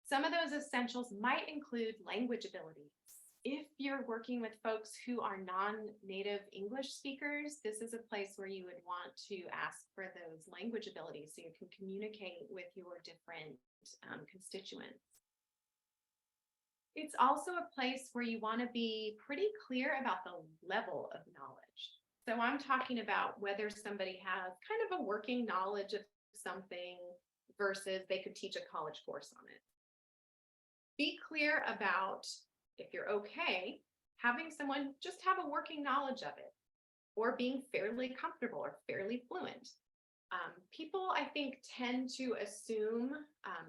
Some of those essentials might include language abilities. If you're working with folks who are non-native English speakers, this is a place where you would want to ask for those language abilities so you can communicate with your different constituents. It's also a place where you want to be pretty clear about the level of knowledge. So I'm talking about whether somebody has kind of a working knowledge of something versus they could teach a college course on it. Be clear about, if you're okay, having someone just have a working knowledge of it, or being fairly comfortable or fairly fluent. People, I think, tend to assume,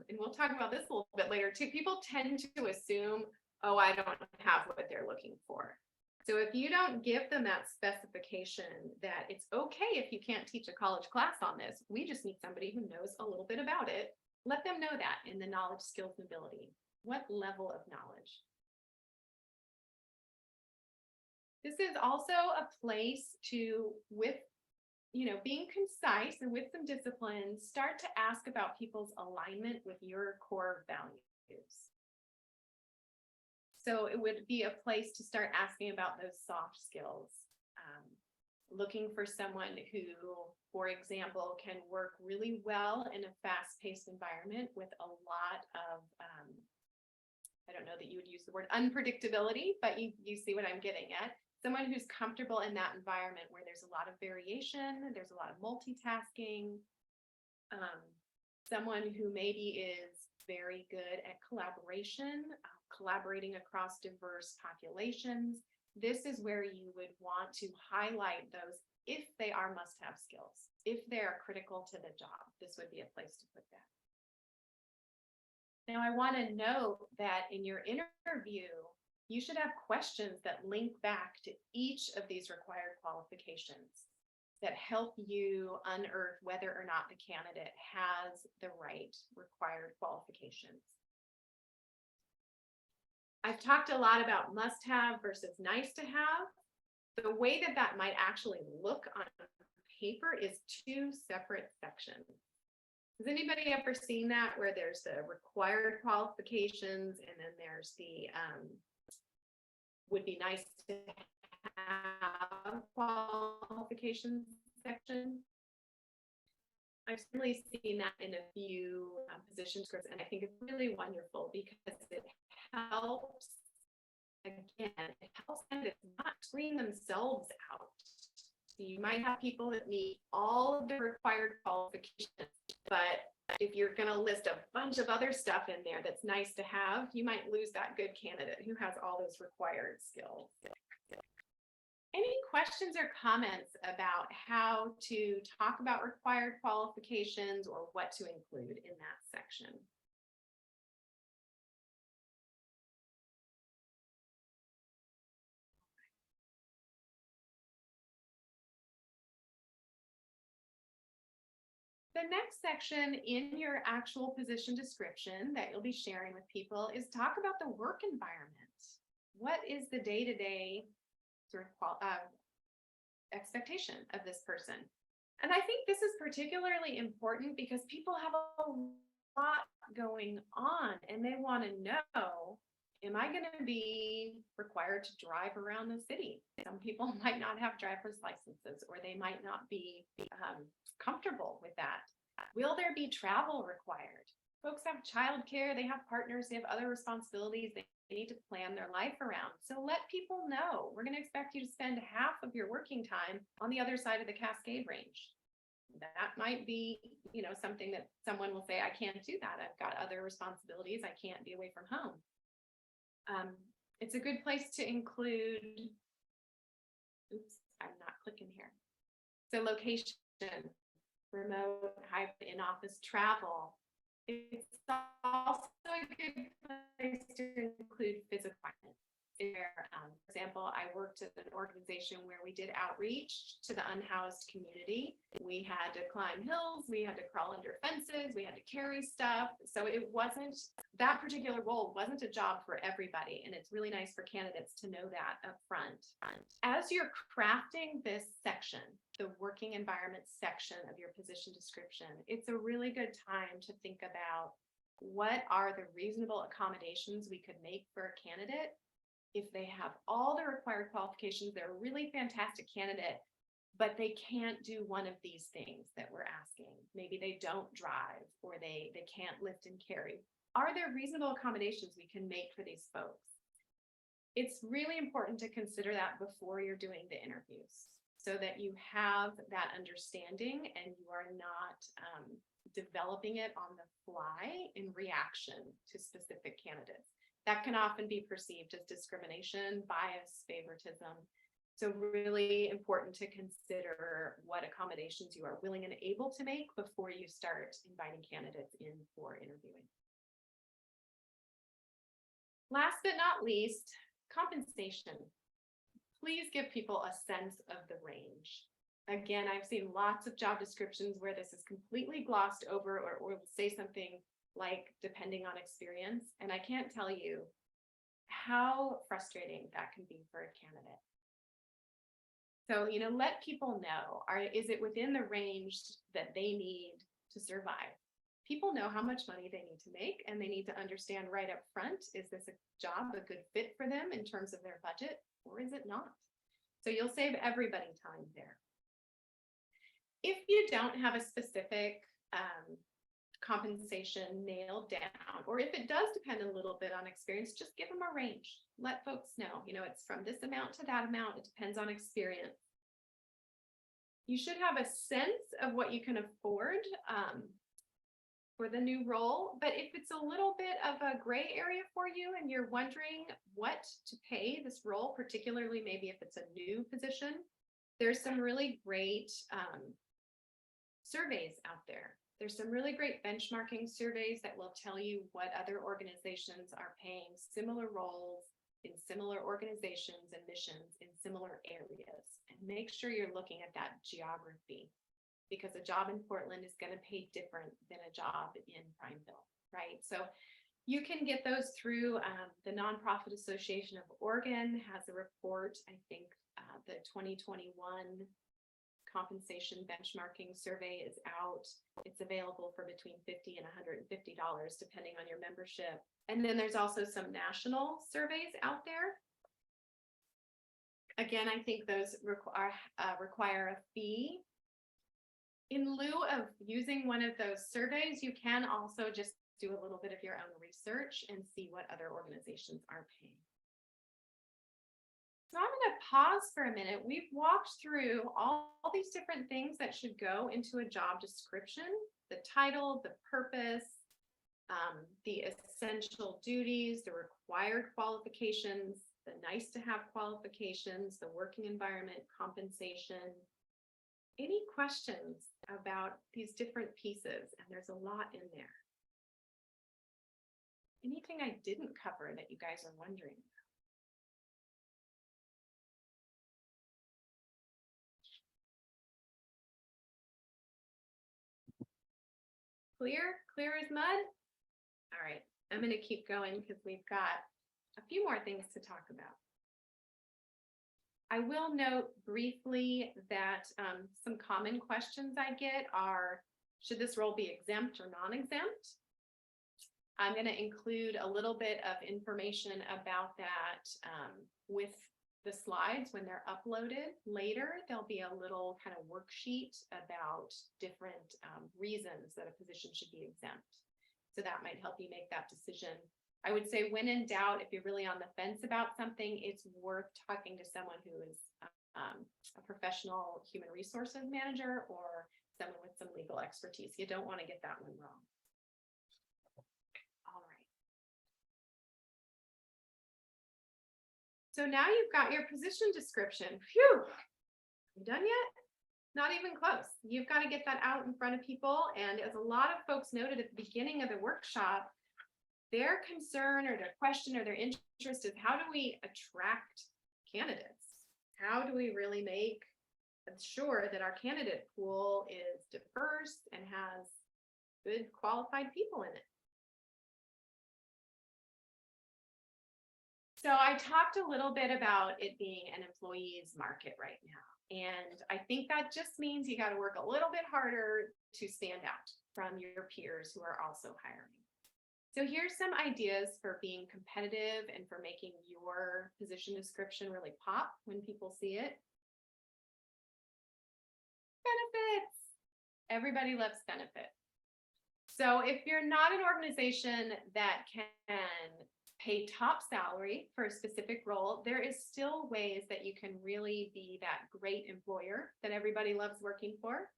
and we'll talk about this a little bit later too, people tend to assume, oh, I don't have what they're looking for. So if you don't give them that specification that it's okay if you can't teach a college class on this, we just need somebody who knows a little bit about it, let them know that in the knowledge, skills, and ability. What level of knowledge? This is also a place to, with being concise and with some discipline, start to ask about people's alignment with your core values. So it would be a place to start asking about those soft skills. Looking for someone who, for example, can work really well in a fast-paced environment with a lot of, I don't know that you would use the word unpredictability, but you see what I'm getting at. Someone who's comfortable in that environment where there's a lot of variation, there's a lot of multitasking, someone who maybe is very good at collaboration, collaborating across diverse populations. This is where you would want to highlight those if they are must-have skills. If they are critical to the job, this would be a place to put that. Now, I want to note that in your interview, you should have questions that link back to each of these required qualifications that help you unearth whether or not the candidate has the right required qualifications. I've talked a lot about must-have versus nice to have. The way that that might actually look on paper is 2 separate sections. Has anybody ever seen that, where there's the required qualifications and then there's the would be nice to have qualifications section? I've certainly seen that in a few position scripts, and I think it's really wonderful because it helps, again, it helps candidates not screen themselves out You might have people that meet all of the required qualifications, but if you're going to list a bunch of other stuff in there that's nice to have, you might lose that good candidate who has all those required skills. Any questions or comments about how to talk about required qualifications or what to include in that section? The next section in your actual position description that you'll be sharing with people is talk about the work environment. What is the day-to-day sort of expectation of this person? And I think this is particularly important because people have a lot going on and they want to know, am I going to be required to drive around the city? Some people might not have driver's licenses, or they might not be comfortable with that. Will there be travel required? Folks have childcare, they have partners, they have other responsibilities they need to plan their life around. So let people know, we're going to expect you to spend half of your working time on the other side of the Cascade Range. That might be, you know, something that someone will say, I can't do that. I've got other responsibilities. I can't be away from home. It's a good place to include, oops, I'm not clicking here. So location, remote, hybrid, in-office travel. It's also a good place to include physical requirements. For example, I worked at an organization where we did outreach to the unhoused community. We had to climb hills, we had to crawl under fences, we had to carry stuff. So it wasn't, that particular role wasn't a job for everybody. And it's really nice for candidates to know that up front. As you're crafting this section, the working environment section of your position description, it's a really good time to think about what are the reasonable accommodations we could make for a candidate. If they have all the required qualifications, they're a really fantastic candidate, but they can't do one of these things that we're asking. Maybe they don't drive, or they can't lift and carry. Are there reasonable accommodations we can make for these folks? It's really important to consider that before you're doing the interviews, so that you have that understanding and you are not developing it on the fly in reaction to specific candidates. That can often be perceived as discrimination, bias, favoritism. So really important to consider what accommodations you are willing and able to make before you start inviting candidates in for interviewing. Last but not least, compensation. Please give people a sense of the range. Again, I've seen lots of job descriptions where this is completely glossed over, or will say something like depending on experience. And I can't tell you how frustrating that can be for a candidate. So, you know, let people know, is it within the range that they need to survive? People know how much money they need to make, and they need to understand right up front, is this a job a good fit for them in terms of their budget, or is it not? So you'll save everybody time there. If you don't have a specific compensation nailed down, or if it does depend a little bit on experience, just give them a range. Let folks know, you know, it's from this amount to that amount. It depends on experience. You should have a sense of what you can afford for the new role, but if it's a little bit of a gray area for you and you're wondering what to pay this role, particularly maybe if it's a new position, there's some really great surveys out there. There's some really great benchmarking surveys that will tell you what other organizations are paying similar roles in similar organizations and missions in similar areas. And make sure you're looking at that geography, because a job in Portland is going to pay different than a job in Prineville, right? So you can get those through the Nonprofit Association of Oregon has a report. I think the 2021 compensation benchmarking survey is out. It's available for between $50 and $150, depending on your membership. And then there's also some national surveys out there. Again, I think those require a fee. In lieu of using one of those surveys, you can also just do a little bit of your own research and see what other organizations are paying. So I'm going to pause for a minute. We've walked through all these different things that should go into a job description, the title, the purpose, the essential duties, the required qualifications, the nice to have qualifications, the working environment, compensation. Any questions about these different pieces? And there's a lot in there. Anything I didn't cover that you guys are wondering? Clear as mud? All right, I'm going to keep going because we've got a few more things to talk about. I will note briefly that some common questions I get are, should this role be exempt or non-exempt? I'm going to include a little bit of information about that with the slides when they're uploaded later. There'll be a little kind of worksheet about different reasons that a position should be exempt. So that might help you make that decision. I would say when in doubt, if you're really on the fence about something, it's worth talking to someone who is a professional human resources manager or someone with some legal expertise. You don't want to get that one wrong. All right. So now you've got your position description. Phew, you done yet? Not even close. You've got to get that out in front of people. And as a lot of folks noted at the beginning of the workshop, their concern or their question or their interest is, how do we attract candidates? How do we really make sure that our candidate pool is diverse and has good qualified people in it? So I talked a little bit about it being an employee's market right now. And I think that just means you got to work a little bit harder to stand out from your peers who are also hiring. So here's some ideas for being competitive and for making your position description really pop when people see it. Benefits. Everybody loves benefits. So if you're not an organization that can pay top salary for a specific role, there is still ways that you can really be that great employer that everybody loves working for.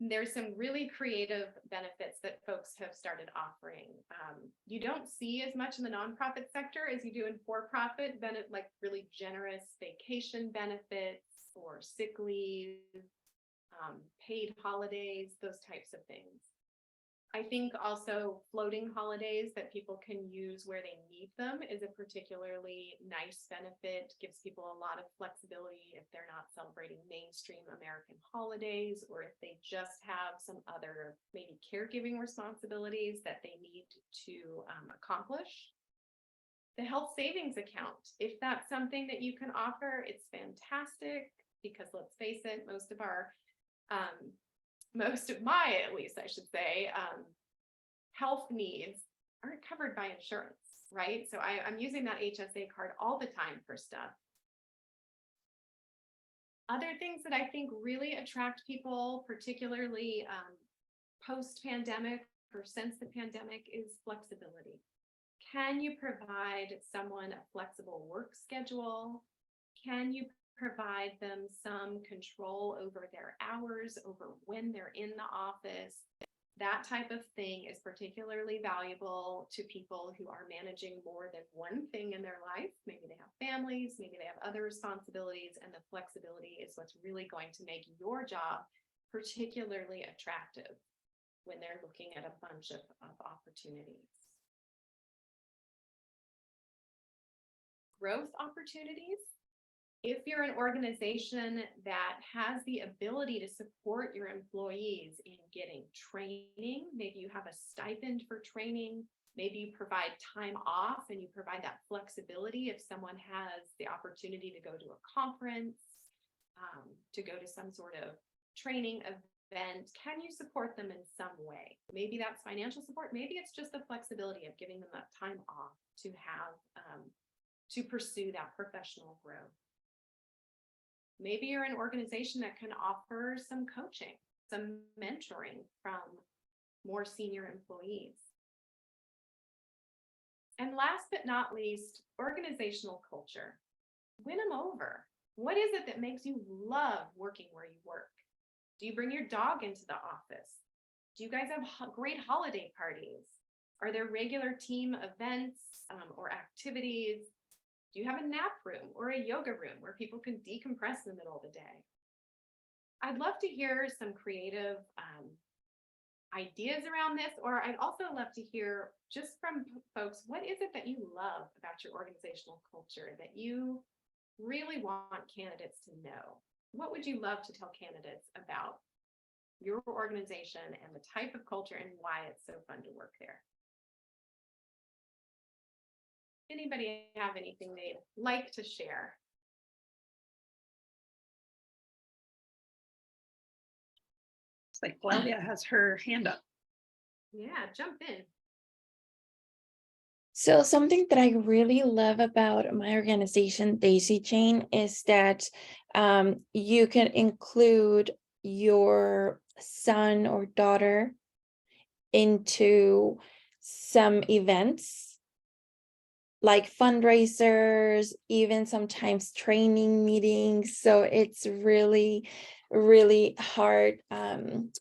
There's some really creative benefits that folks have started offering. You don't see as much in the nonprofit sector as you do in for-profit, like really generous vacation benefits or sick leave, paid holidays, those types of things. I think also floating holidays that people can use where they need them is a particularly nice benefit, gives people a lot of flexibility if they're not celebrating mainstream American holidays, or if they just have some other maybe caregiving responsibilities that they need to accomplish. The health savings account, if that's something that you can offer, it's fantastic, because let's face it, most of my, at least I should say, health needs aren't covered by insurance, right? So I'm using that HSA card all the time for stuff. Other things that I think really attract people, particularly post-pandemic or since the pandemic, is flexibility. Can you provide someone a flexible work schedule? Can you provide them some control over their hours, over when they're in the office? That type of thing is particularly valuable to people who are managing more than one thing in their life. Maybe they have families, maybe they have other responsibilities, and the flexibility is what's really going to make your job particularly attractive when they're looking at a bunch of opportunities. Growth opportunities. If you're an organization that has the ability to support your employees in getting training, maybe you have a stipend for training, maybe you provide time off and you provide that flexibility if someone has the opportunity to go to a conference, to go to some sort of training event, can you support them in some way? Maybe that's financial support, maybe it's just the flexibility of giving them that time off to have, to pursue that professional growth. Maybe you're an organization that can offer some coaching, some mentoring from more senior employees. And last but not least, organizational culture. Win them over. What is it that makes you love working where you work? Do you bring your dog into the office? Do you guys have great holiday parties? Are there regular team events or activities? Do you have a nap room or a yoga room where people can decompress in the middle of the day? I'd love to hear some creative ideas around this, or I'd also love to hear just from folks, what is it that you love about your organizational culture that you really want candidates to know? What would you love to tell candidates about your organization and the type of culture and why it's so fun to work there? Anybody have anything they'd like to share? It's like Claudia has her hand up. Yeah, jump in. So something that I really love about my organization, Daisy Chain, is that you can include your son or daughter into some events like fundraisers, even sometimes training meetings. So it's really, really heart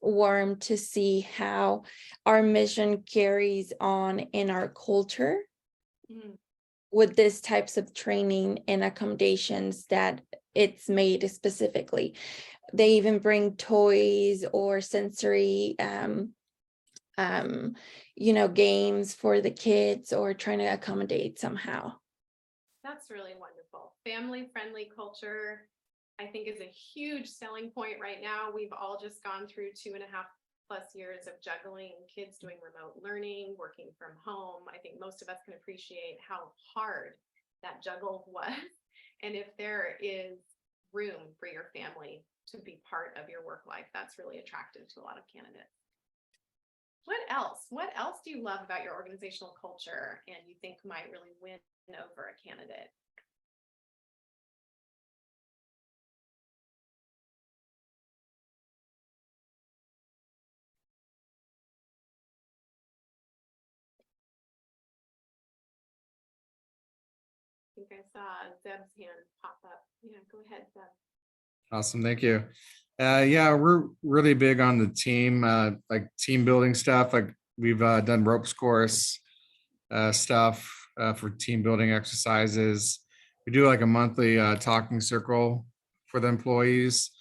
warm to see how our mission carries on in our culture Mm. with these types of training and accommodations that it's made specifically. They even bring toys or sensory games for the kids, or trying to accommodate somehow. That's really wonderful. Family-friendly culture, I think, is a huge selling point right now. We've all just gone through 2.5+ years of juggling kids doing remote learning, working from home. I think most of us can appreciate how hard that juggle was. And if there is room for your family to be part of your work life, that's really attractive to a lot of candidates. What else? What else do you love about your organizational culture and you think might really win over a candidate? I think I saw Zeb's hand pop up. Yeah, go ahead, Zeb. Awesome, thank you. Yeah, we're really big on the team, like team building stuff. Like we've done ropes course stuff for team building exercises. We do like a monthly talking circle for the employees,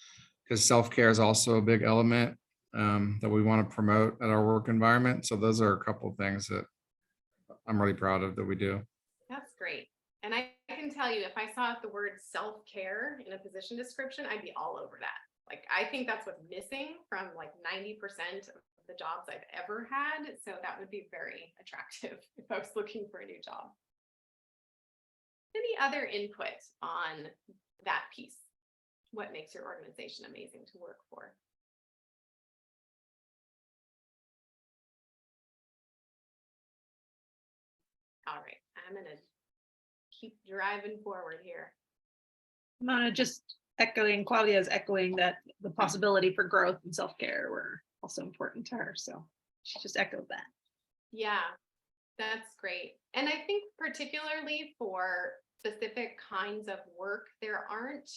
because self-care is also a big element that we want to promote at our work environment. So those are a couple of things that I'm really proud of that we do. That's great. And I can tell you, if I saw the word self-care in a position description, I'd be all over that. Like, I think that's what's missing from like 90% of the jobs I've ever had. So that would be very attractive if I was looking for a new job. Any other input on that piece? What makes your organization amazing to work for? All right, I'm gonna keep driving forward here. Mona, just echoing, Claudia's echoing that the possibility for growth and self-care were also important to her. So she just echoed that. Yeah, that's great. And I think particularly for specific kinds of work, there aren't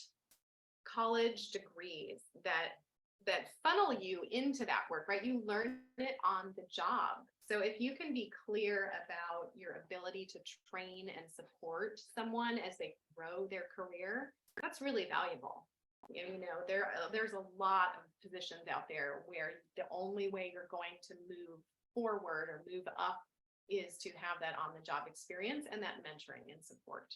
college degrees that funnel you into that work, right? You learn it on the job. So if you can be clear about your ability to train and support someone as they grow their career, that's really valuable. You know, there's a lot of positions out there where the only way you're going to move forward or move up is to have that on the job experience and that mentoring and support.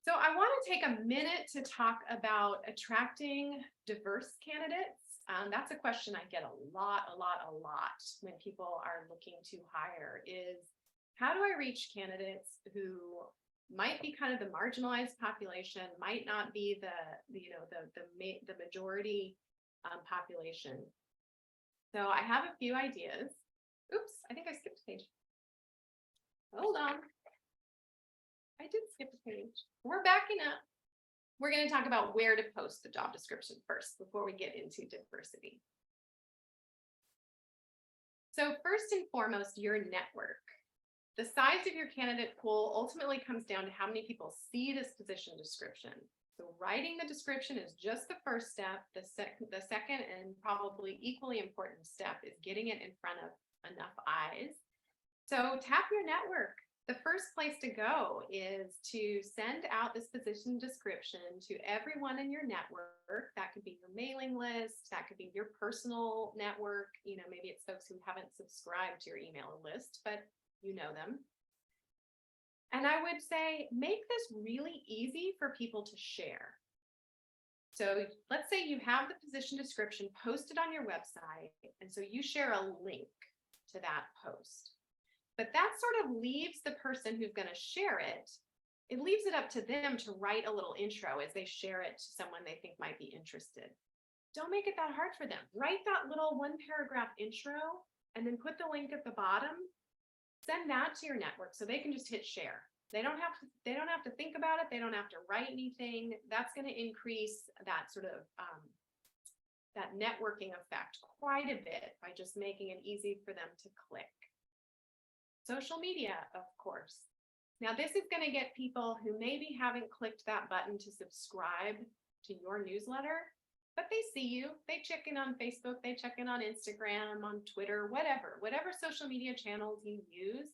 So I want to take a minute to talk about attracting diverse candidates. That's a question I get a lot when people are looking to hire, is how do I reach candidates who might be kind of the marginalized population, might not be the majority population. So I have a few ideas. Oops, I think I skipped a page. Hold on. I did skip a page. We're backing up. We're going to talk about where to post the job description first before we get into diversity. So first and foremost, your network. The size of your candidate pool ultimately comes down to how many people see this position description. So writing the description is just the first step. The second and probably equally important step is getting it in front of enough eyes. So tap your network. The first place to go is to send out this position description to everyone in your network. That could be your mailing list, that could be your personal network. You know, maybe it's folks who haven't subscribed to your email list, but you know them. And I would say, make this really easy for people to share. So let's say you have the position description posted on your website, and so you share a link to that post. But that sort of leaves the person who's going to share it, it leaves it up to them to write a little intro as they share it to someone they think might be interested. Don't make it that hard for them. Write that little 1-paragraph intro and then put the link at the bottom. Send that to your network so they can just hit share. They don't have to think about it. They don't have to write anything. That's going to increase that sort of that networking effect quite a bit by just making it easy for them to click. Social media, of course. Now, this is going to get people who maybe haven't clicked that button to subscribe to your newsletter, but they see you. They check in on Facebook, they check in on Instagram, on Twitter, whatever social media channels you use.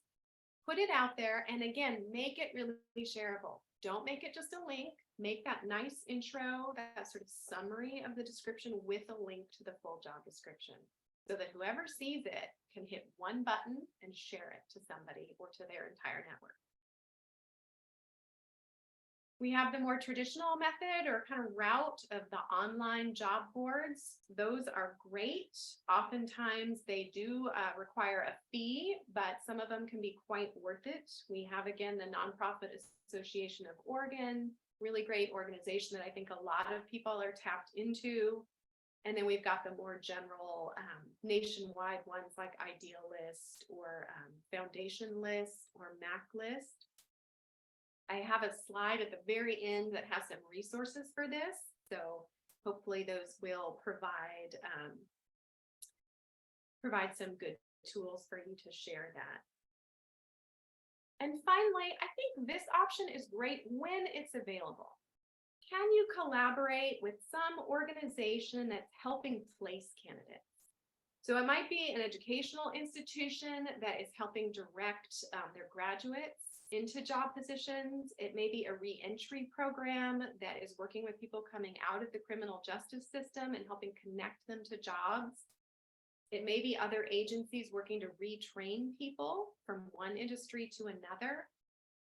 Put it out there, and again, make it really shareable. Don't make it just a link. Make that nice intro, that sort of summary of the description with a link to the full job description, so that whoever sees it can hit one button and share it to somebody or to their entire network. We have the more traditional method or kind of route of the online job boards. Those are great. Oftentimes they do require a fee, but some of them can be quite worth it. We have, again, the Nonprofit Association of Oregon, really great organization that I think a lot of people are tapped into. And then we've got the more general nationwide ones like Idealist or Foundation List or MAC List. I have a slide at the very end that has some resources for this. So hopefully those will provide some good tools for you to share that. And finally, I think this option is great when it's available. Can you collaborate with some organization that's helping place candidates? So it might be an educational institution that is helping direct their graduates into job positions. It may be a re-entry program that is working with people coming out of the criminal justice system and helping connect them to jobs. It may be other agencies working to retrain people from one industry to another.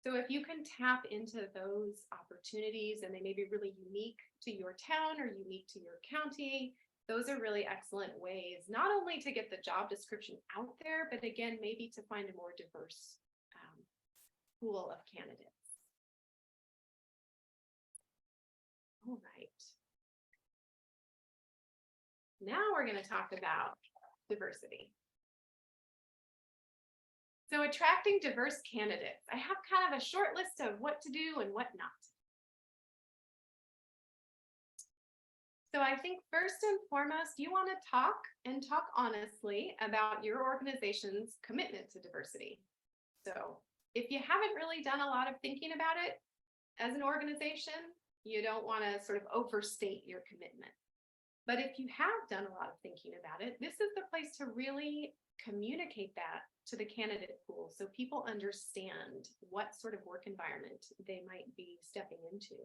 So if you can tap into those opportunities, and they may be really unique to your town or unique to your county, those are really excellent ways, not only to get the job description out there, but again, maybe to find a more diverse pool of candidates. All right. Now we're going to talk about diversity. So attracting diverse candidates. I have kind of a short list of what to do and what not. So I think first and foremost, you want to talk honestly about your organization's commitment to diversity. So if you haven't really done a lot of thinking about it as an organization, you don't want to sort of overstate your commitment. But if you have done a lot of thinking about it, this is the place to really communicate that to the candidate pool so people understand what sort of work environment they might be stepping into.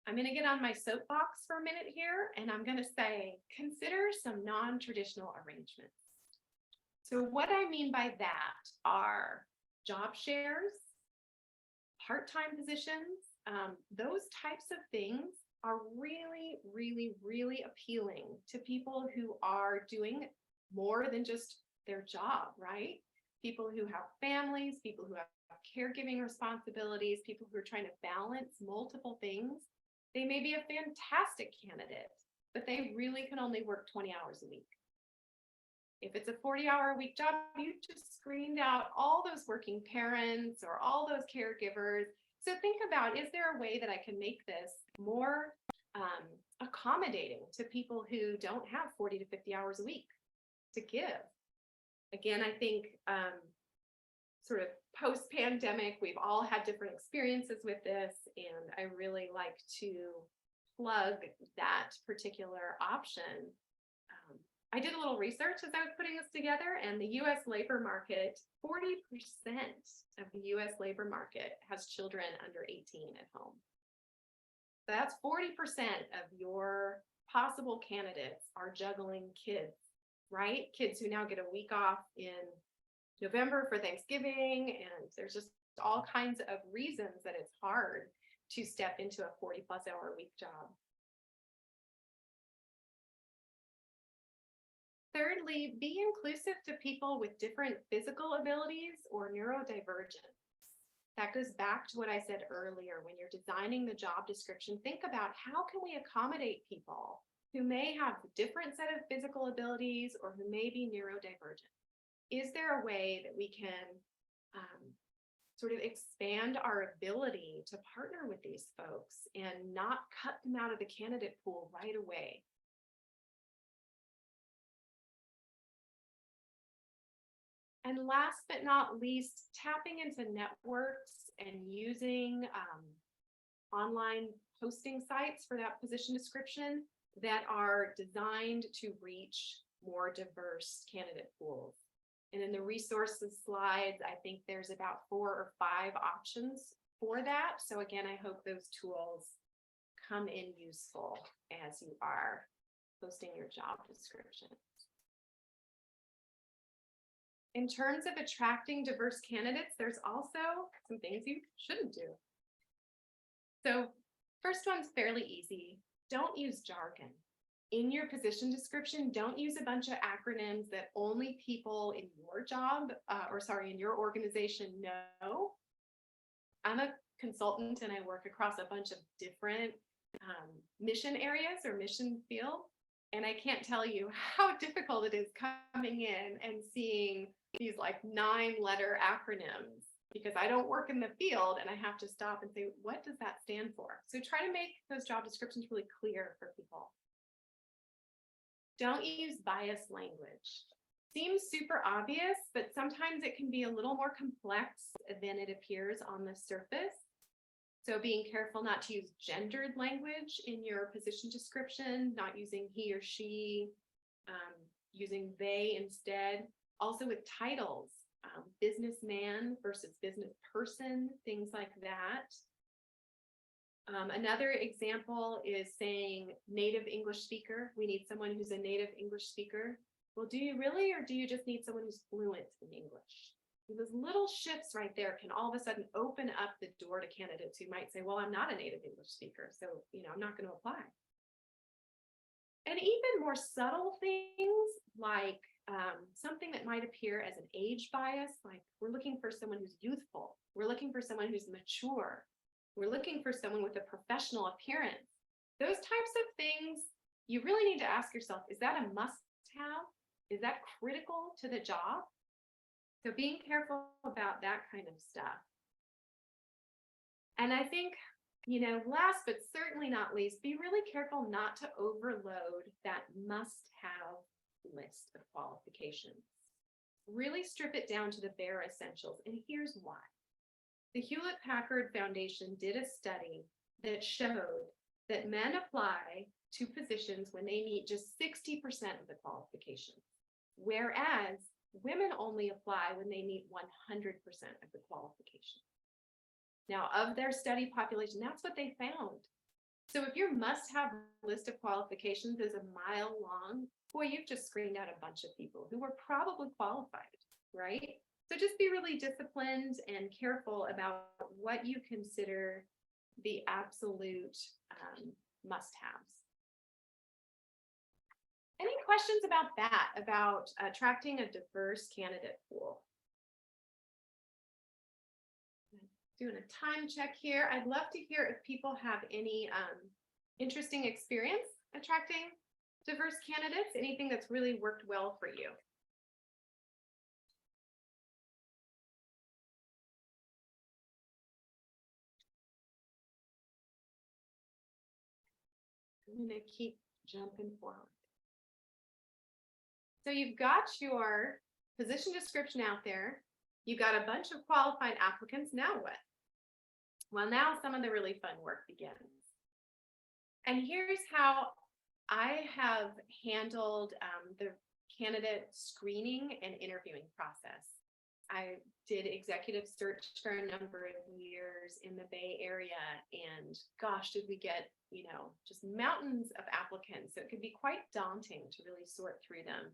I'm going to get on my soapbox for a minute here, and I'm going to say, consider some non-traditional arrangements. So what I mean by that are job shares, part-time positions, those types of things are really, really, really appealing to people who are doing more than just their job, right? People who have families, people who have caregiving responsibilities, people who are trying to balance multiple things. They may be a fantastic candidate, but they really can only work 20 hours a week. If it's a 40-hour-a-week job, you just screened out all those working parents or all those caregivers. So think about, is there a way that I can make this more accommodating to people who don't have 40 to 50 hours a week to give? Again, I think sort of post-pandemic, we've all had different experiences with this, and I really like to plug that particular option. I did a little research as I was putting this together, and the US labor market, 40% of the US labor market has children under 18 at home. So that's 40% of your possible candidates are juggling kids, right? Kids who now get a week off in November for Thanksgiving, and there's just all kinds of reasons that it's hard to step into a 40+ hour a week job. Thirdly, be inclusive to people with different physical abilities or neurodivergence. That goes back to what I said earlier. When you're designing the job description, think about how can we accommodate people who may have a different set of physical abilities or who may be neurodivergent. Is there a way that we can sort of expand our ability to partner with these folks and not cut them out of the candidate pool right away? And last but not least, tapping into networks and using online posting sites for that position description that are designed to reach more diverse candidate pools. And in the resources slides, I think there's about 4 or 5 options for that. So again, I hope those tools come in useful as you are posting your job description. In terms of attracting diverse candidates, there's also some things you shouldn't do. So first one's fairly easy. Don't use jargon. In your position description, don't use a bunch of acronyms that only people in your job, in your organization know. I'm a consultant and I work across a bunch of different mission areas or mission fields. And I can't tell you how difficult it is coming in and seeing these like 9-letter acronyms, because I don't work in the field and I have to stop and say, what does that stand for? So try to make those job descriptions really clear for people. Don't use biased language. Seems super obvious, but sometimes it can be a little more complex than it appears on the surface. So being careful not to use gendered language in your position description, not using he or she, using they instead. Also with titles, businessman versus business person, things like that. Another example is saying native English speaker. We need someone who's a native English speaker. Well, do you really, or do you just need someone who's fluent in English? Those little shifts right there can all of a sudden open up the door to candidates who might say, well, I'm not a native English speaker, so I'm not going to apply. And even more subtle things like something that might appear as an age bias, like we're looking for someone who's youthful. We're looking for someone who's mature. We're looking for someone with a professional appearance. Those types of things, you really need to ask yourself, is that a must-have? Is that critical to the job? So being careful about that kind of stuff. And I think, last but certainly not least, be really careful not to overload that must-have list of qualifications. Really strip it down to the bare essentials. And here's why. The Hewlett-Packard Foundation did a study that showed that men apply to positions when they meet just 60% of the qualifications, whereas women only apply when they meet 100% of the qualifications. Now, of their study population, that's what they found. So if your must-have list of qualifications is a mile long, boy, you've just screened out a bunch of people who were probably qualified, right? So just be really disciplined and careful about what you consider the absolute must-haves. Any questions about that, about attracting a diverse candidate pool? Doing a time check here. I'd love to hear if people have any interesting experience attracting diverse candidates, anything that's really worked well for you. I'm going to keep jumping forward. So you've got your position description out there. You got a bunch of qualified applicants. Now what? Well, now some of the really fun work begins. And here's how I have handled the candidate screening and interviewing process. I did executive search for a number of years in the Bay Area, and gosh, did we get, just mountains of applicants. So it could be quite daunting to really sort through them.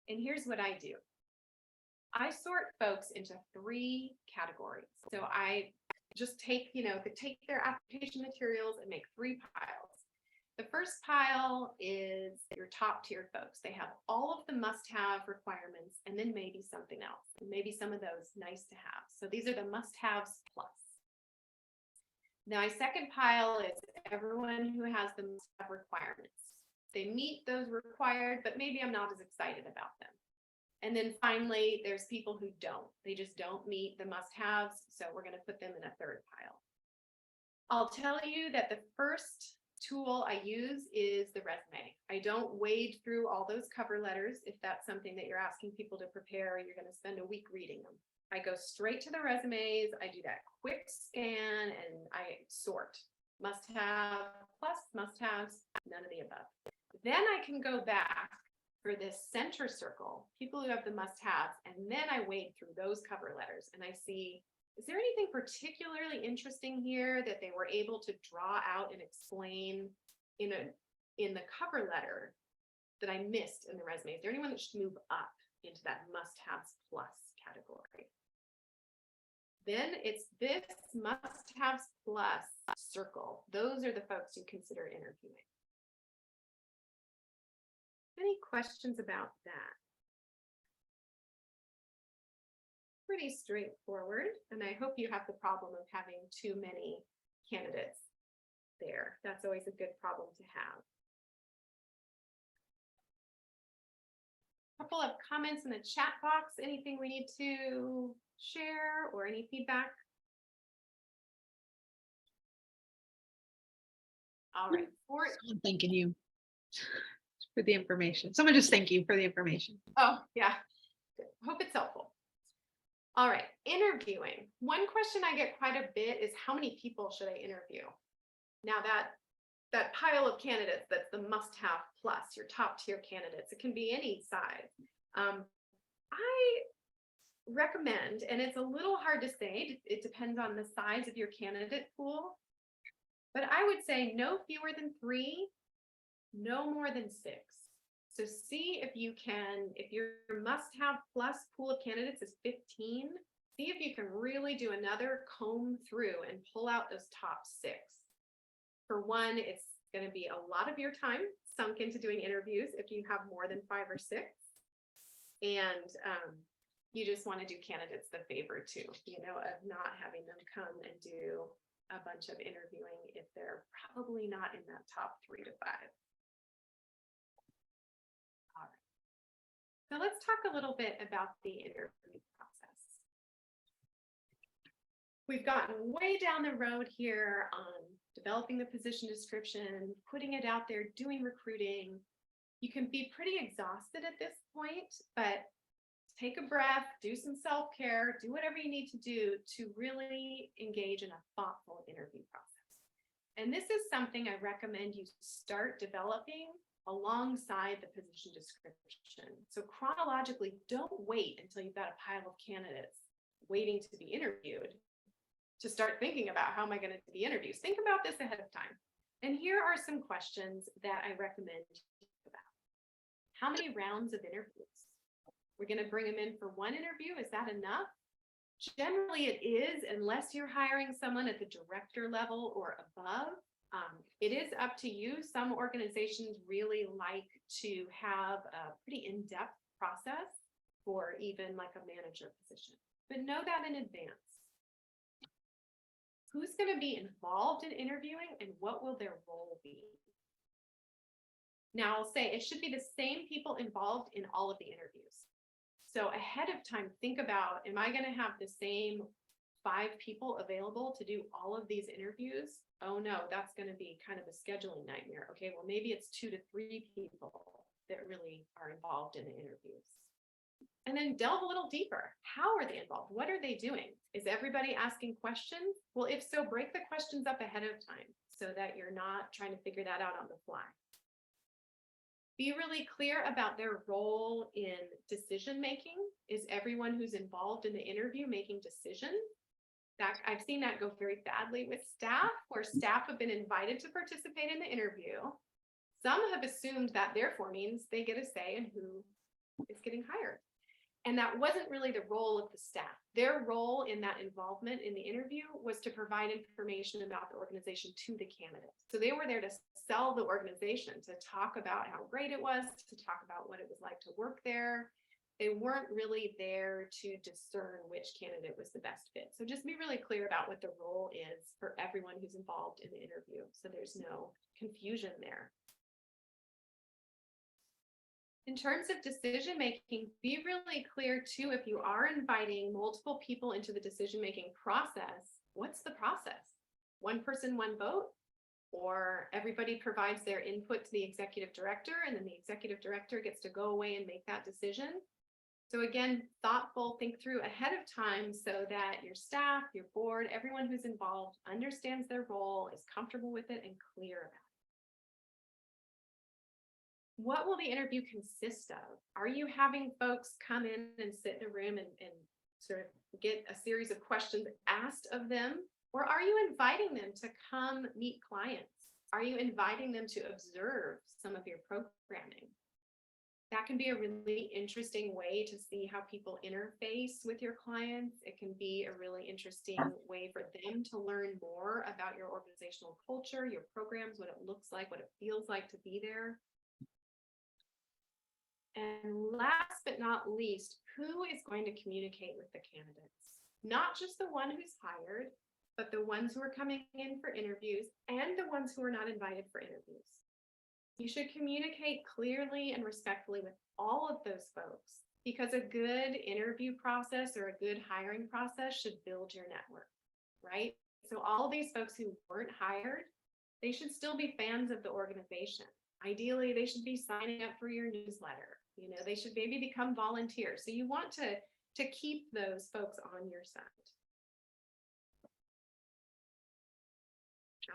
And here's what I do. I sort folks into 3 categories. So I just take, take their application materials and make 3 piles. The first pile is your top tier folks. They have all of the must-have requirements and then maybe something else, and maybe some of those nice to have. So these are the must-haves plus. Now, my second pile is everyone who has the must-have requirements. They meet those required, but maybe I'm not as excited about them. And then finally, there's people who don't. They just don't meet the must-haves, so we're going to put them in a third pile. I'll tell you that the first tool I use is the resume. I don't wade through all those cover letters. If that's something that you're asking people to prepare, you're going to spend a week reading them. I go straight to the resumes. I do that quick scan and I sort must-have plus must-haves, none of the above. Then I can go back for this center circle, people who have the must-haves, and then I wade through those cover letters and I see, is there anything particularly interesting here that they were able to draw out and explain in the cover letter that I missed in the resume? Is there anyone that should move up into that must-haves plus category? Then it's this must-haves plus circle. Those are the folks you consider interviewing. Any questions about that? Pretty straightforward, and I hope you have the problem of having too many candidates there. That's always a good problem to have. A couple of comments in the chat box. Anything we need to share or any feedback? All right. I'm thanking you for the information. Someone just thank you for the information. Oh, yeah. Good. Hope it's helpful. All right. Interviewing. One question I get quite a bit is how many people should I interview? Now that pile of candidates, that's the must-have plus your top tier candidates. It can be any size. I recommend, and it's a little hard to say, it depends on the size of your candidate pool, but I would say no fewer than 3, no more than 6. So see if you can, if your must-have plus pool of candidates is 15, see if you can really do another comb through and pull out those top 6. For one, it's going to be a lot of your time sunk into doing interviews if you have more than 5 or 6. And you just want to do candidates the favor too, of not having them come and do a bunch of interviewing if they're probably not in that top 3 to 5. All right. So let's talk a little bit about the interview process. We've gotten way down the road here on developing the position description, putting it out there, doing recruiting. You can be pretty exhausted at this point, but take a breath, do some self-care, do whatever you need to do to really engage in a thoughtful interview process. And this is something I recommend you start developing alongside the position description. So chronologically, don't wait until you've got a pile of candidates waiting to be interviewed to start thinking about how am I going to do the interviews. Think about this ahead of time. And here are some questions that I recommend you think about. How many rounds of interviews? We're going to bring them in for one interview. Is that enough? Generally, it is, unless you're hiring someone at the director level or above. It is up to you. Some organizations really like to have a pretty in-depth process for even like a manager position, but know that in advance. Who's going to be involved in interviewing and what will their role be? Now, I'll say it should be the same people involved in all of the interviews. So ahead of time, think about, am I going to have the same 5 people available to do all of these interviews? Oh no, that's going to be kind of a scheduling nightmare. Okay, well, maybe it's 2 to 3 people that really are involved in the interviews. And then delve a little deeper. How are they involved? What are they doing? Is everybody asking questions? Well, if so, break the questions up ahead of time so that you're not trying to figure that out on the fly. Be really clear about their role in decision making. Is everyone who's involved in the interview making decisions? That I've seen that go very badly with staff, where staff have been invited to participate in the interview. Some have assumed that therefore means they get a say in who is getting hired. And that wasn't really the role of the staff. Their role in that involvement in the interview was to provide information about the organization to the candidates. So they were there to sell the organization, to talk about how great it was, to talk about what it was like to work there. They weren't really there to discern which candidate was the best fit. So just be really clear about what the role is for everyone who's involved in the interview, so there's no confusion there. In terms of decision making, be really clear too, if you are inviting multiple people into the decision making process, what's the process? One person, one vote? Or everybody provides their input to the executive director, and then the executive director gets to go away and make that decision? So again, thoughtful, think through ahead of time so that your staff, your board, everyone who's involved understands their role, is comfortable with it, and clear about it. What will the interview consist of? Are you having folks come in and sit in a room and sort of get a series of questions asked of them? Or are you inviting them to come meet clients? Are you inviting them to observe some of your programming? That can be a really interesting way to see how people interface with your clients. It can be a really interesting way for them to learn more about your organizational culture, your programs, what it looks like, what it feels like to be there. And last but not least, who is going to communicate with the candidates? Not just the one who's hired, but the ones who are coming in for interviews and the ones who are not invited for interviews. You should communicate clearly and respectfully with all of those folks, because a good interview process or a good hiring process should build your network, right? So all of these folks who weren't hired, they should still be fans of the organization. Ideally, they should be signing up for your newsletter. You know, they should maybe become volunteers. So you want to keep those folks on your side.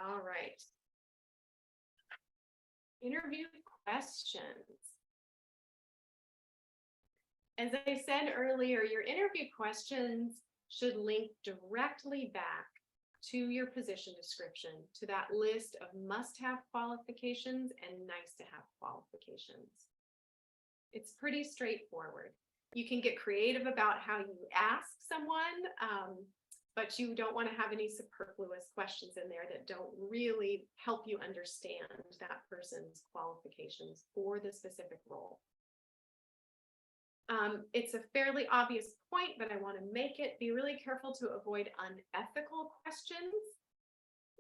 All right. Interview questions. As I said earlier, your interview questions should link directly back to your position description, to that list of must-have qualifications and nice-to-have qualifications. It's pretty straightforward. You can get creative about how you ask someone, but you don't want to have any superfluous questions in there that don't really help you understand that person's qualifications for the specific role. It's a fairly obvious point, but I want to make it. Be really careful to avoid unethical questions.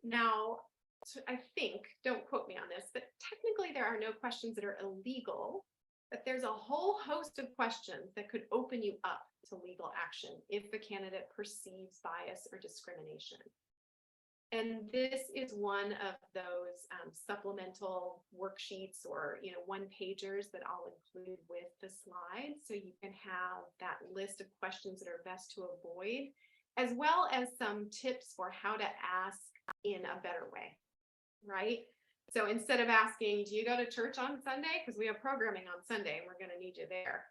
Now, I think, don't quote me on this, but technically there are no questions that are illegal, but there's a whole host of questions that could open you up to legal action if the candidate perceives bias or discrimination. And this is one of those supplemental worksheets or one-pagers that I'll include with the slides, so you can have that list of questions that are best to avoid, as well as some tips for how to ask in a better way, right? So instead of asking, do you go to church on Sunday? Because we have programming on Sunday and we're going to need you there.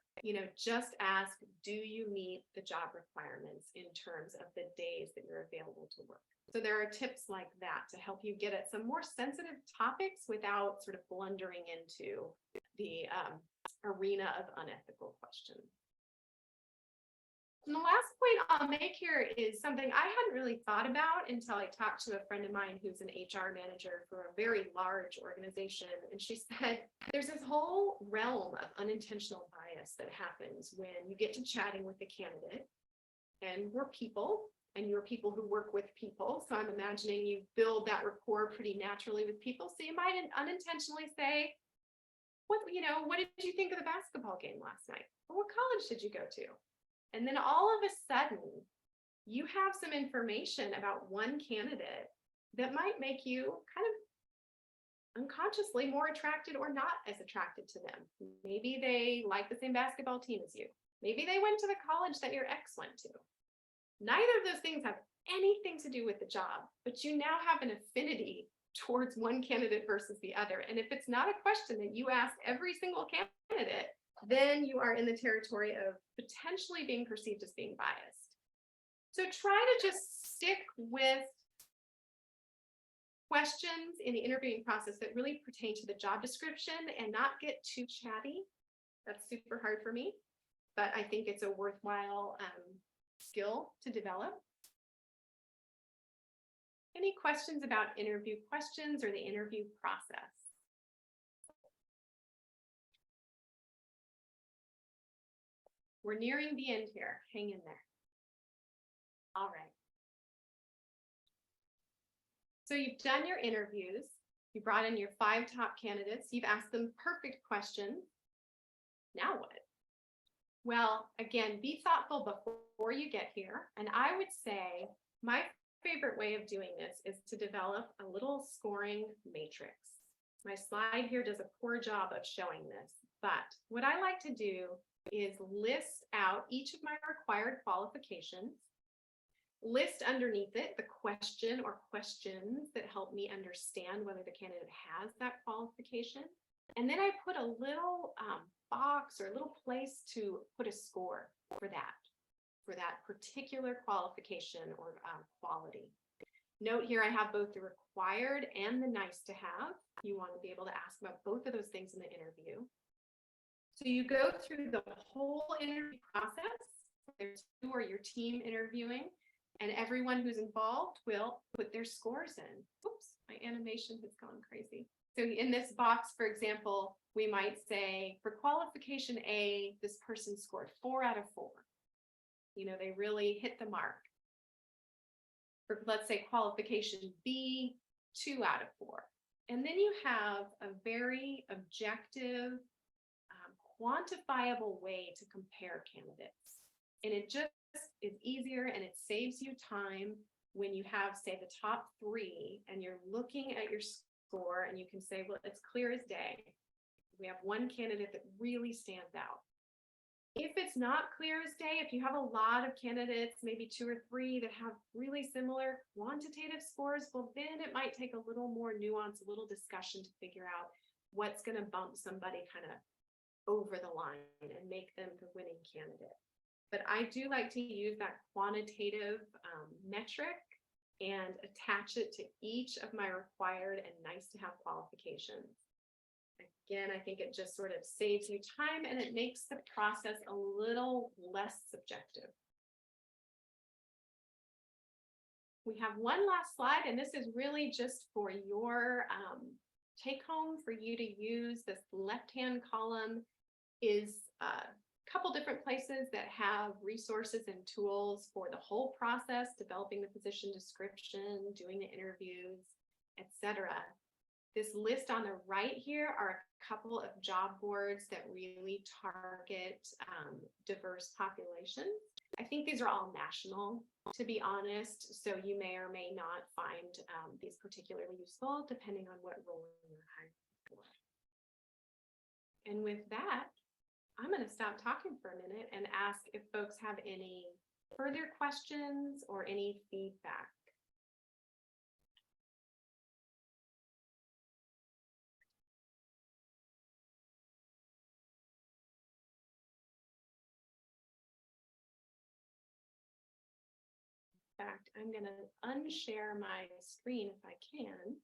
Just ask, do you meet the job requirements in terms of the days that you're available to work? So there are tips like that to help you get at some more sensitive topics without sort of blundering into the arena of unethical questions. And the last point I'll make here is something I hadn't really thought about until I talked to a friend of mine who's an HR manager for a very large organization. And she said, there's this whole realm of unintentional bias that happens when you get to chatting with the candidate, and we're people, and you're people who work with people. So I'm imagining you build that rapport pretty naturally with people. So you might unintentionally say, what did you think of the basketball game last night? Or what college did you go to? And then all of a sudden, you have some information about one candidate that might make you kind of unconsciously more attracted or not as attracted to them. Maybe they like the same basketball team as you. Maybe they went to the college that your ex went to. Neither of those things have anything to do with the job, but you now have an affinity towards one candidate versus the other. And if it's not a question that you ask every single candidate, then you are in the territory of potentially being perceived as being biased. So try to just stick with questions in the interviewing process that really pertain to the job description and not get too chatty. That's super hard for me, but I think it's a worthwhile skill to develop. Any questions about interview questions or the interview process? We're nearing the end here. Hang in there. All right. So you've done your interviews. You brought in your 5 top candidates. You've asked them perfect questions. Now what? Well, again, be thoughtful before you get here. And I would say my favorite way of doing this is to develop a little scoring matrix. My slide here does a poor job of showing this, but what I like to do is list out each of my required qualifications, list underneath it the question or questions that help me understand whether the candidate has that qualification. And then I put a little box or a little place to put a score for that particular qualification or quality. Note here I have both the required and the nice to have. You want to be able to ask about both of those things in the interview. So you go through the whole interview process. There's you or your team interviewing, and everyone who's involved will put their scores in. Oops, my animation has gone crazy. So in this box, for example, we might say for qualification A, this person scored 4 out of 4. You know, they really hit the mark. For, let's say, qualification B, 2 out of 4. And then you have a very objective, quantifiable way to compare candidates. And it just is easier and it saves you time when you have, say, the top 3 and you're looking at your score and you can say, well, it's clear as day. We have one candidate that really stands out. If it's not clear as day, if you have a lot of candidates, maybe 2 or 3 that have really similar quantitative scores, well, then it might take a little more nuance, a little discussion to figure out what's going to bump somebody kind of over the line and make them the winning candidate. But I do like to use that quantitative metric and attach it to each of my required and nice to have qualifications. Again, I think it just sort of saves you time and it makes the process a little less subjective. We have one last slide, and this is really just for your take home for you to use. This left-hand column is a couple different places that have resources and tools for the whole process, developing the position description, doing the interviews, etc. This list on the right here are a couple of job boards that really target diverse populations. I think these are all national, to be honest, so you may or may not find these particularly useful depending on what role you're hiring for. And with that, I'm going to stop talking for a minute and ask if folks have any further questions or any feedback. In fact, I'm going to unshare my screen if I can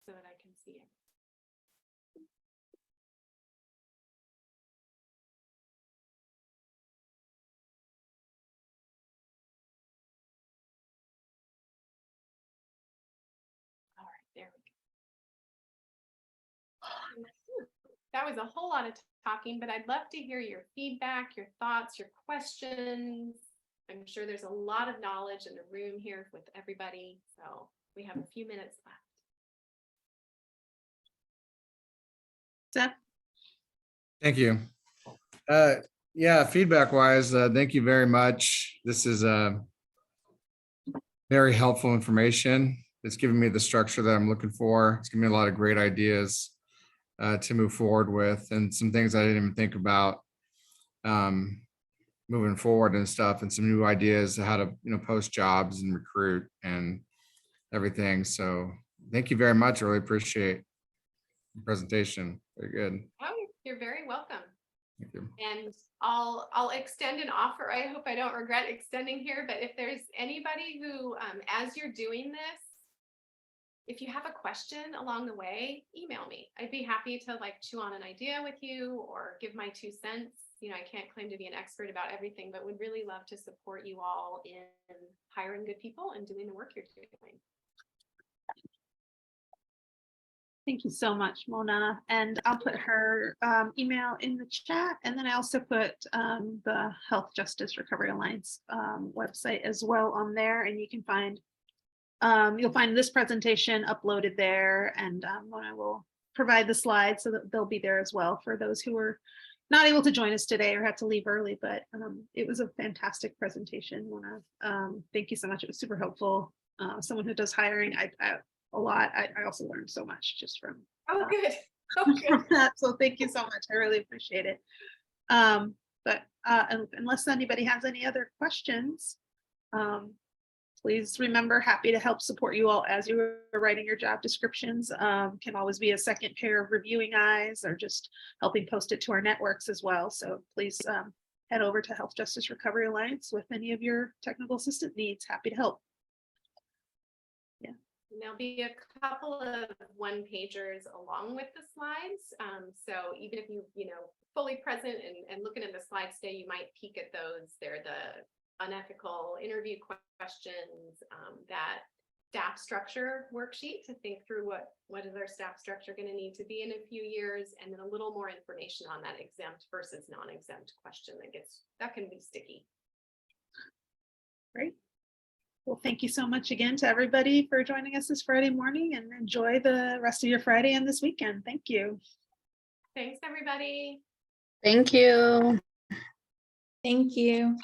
so that I can see it. All right, there we go. That was a whole lot of talking, but I'd love to hear your feedback, your thoughts, your questions. I'm sure there's a lot of knowledge in the room here with everybody, so we have a few minutes left. Seth? Thank you. Yeah, feedback wise, thank you very much. This is very helpful information. It's given me the structure that I'm looking for. It's given me a lot of great ideas to move forward with, and some things I didn't even think about. moving forward and stuff, and some new ideas how to, post jobs and recruit and everything. So thank you very much. I really appreciate the presentation. Very good. Oh, you're very welcome. Thank you. And I'll extend an offer. I hope I don't regret extending here, but if there's anybody who, as you're doing this, if you have a question along the way, email me. I'd be happy to like chew on an idea with you or give my 2 cents. I can't claim to be an expert about everything, but would really love to support you all in hiring good people and doing the work you're doing. Thank you so much, Mona. And I'll put her email in the chat. And then I also put the Health Justice Recovery Alliance website as well on there. And you can find, you'll find this presentation uploaded there. And Mona will provide the slides so that they'll be there as well for those who were not able to join us today or had to leave early. But it was a fantastic presentation, Mona. Thank you so much. It was super helpful. Someone who does hiring, a lot. I also learned so much just from, Oh, good. Oh, good. from that. So thank you so much. I really appreciate it. But unless anybody has any other questions, please remember, happy to help support you all as you are writing your job descriptions. Can always be a second pair of reviewing eyes or just helping post it to our networks as well. So please head over to Health Justice Recovery Alliance with any of your technical assistant needs. Happy to help. And there'll be a couple of 1-pagers along with the slides. So even if you fully present and looking at the slides today, you might peek at those. They're the unethical interview questions, that staff structure worksheet to think through what is our staff structure going to need to be in a few years, and then a little more information on that exempt versus non-exempt question that can be sticky. Great. Well, thank you so much again to everybody for joining us this Friday morning, and enjoy the rest of your Friday and this weekend. Thank you. Thanks, everybody. Thank you. Thank you.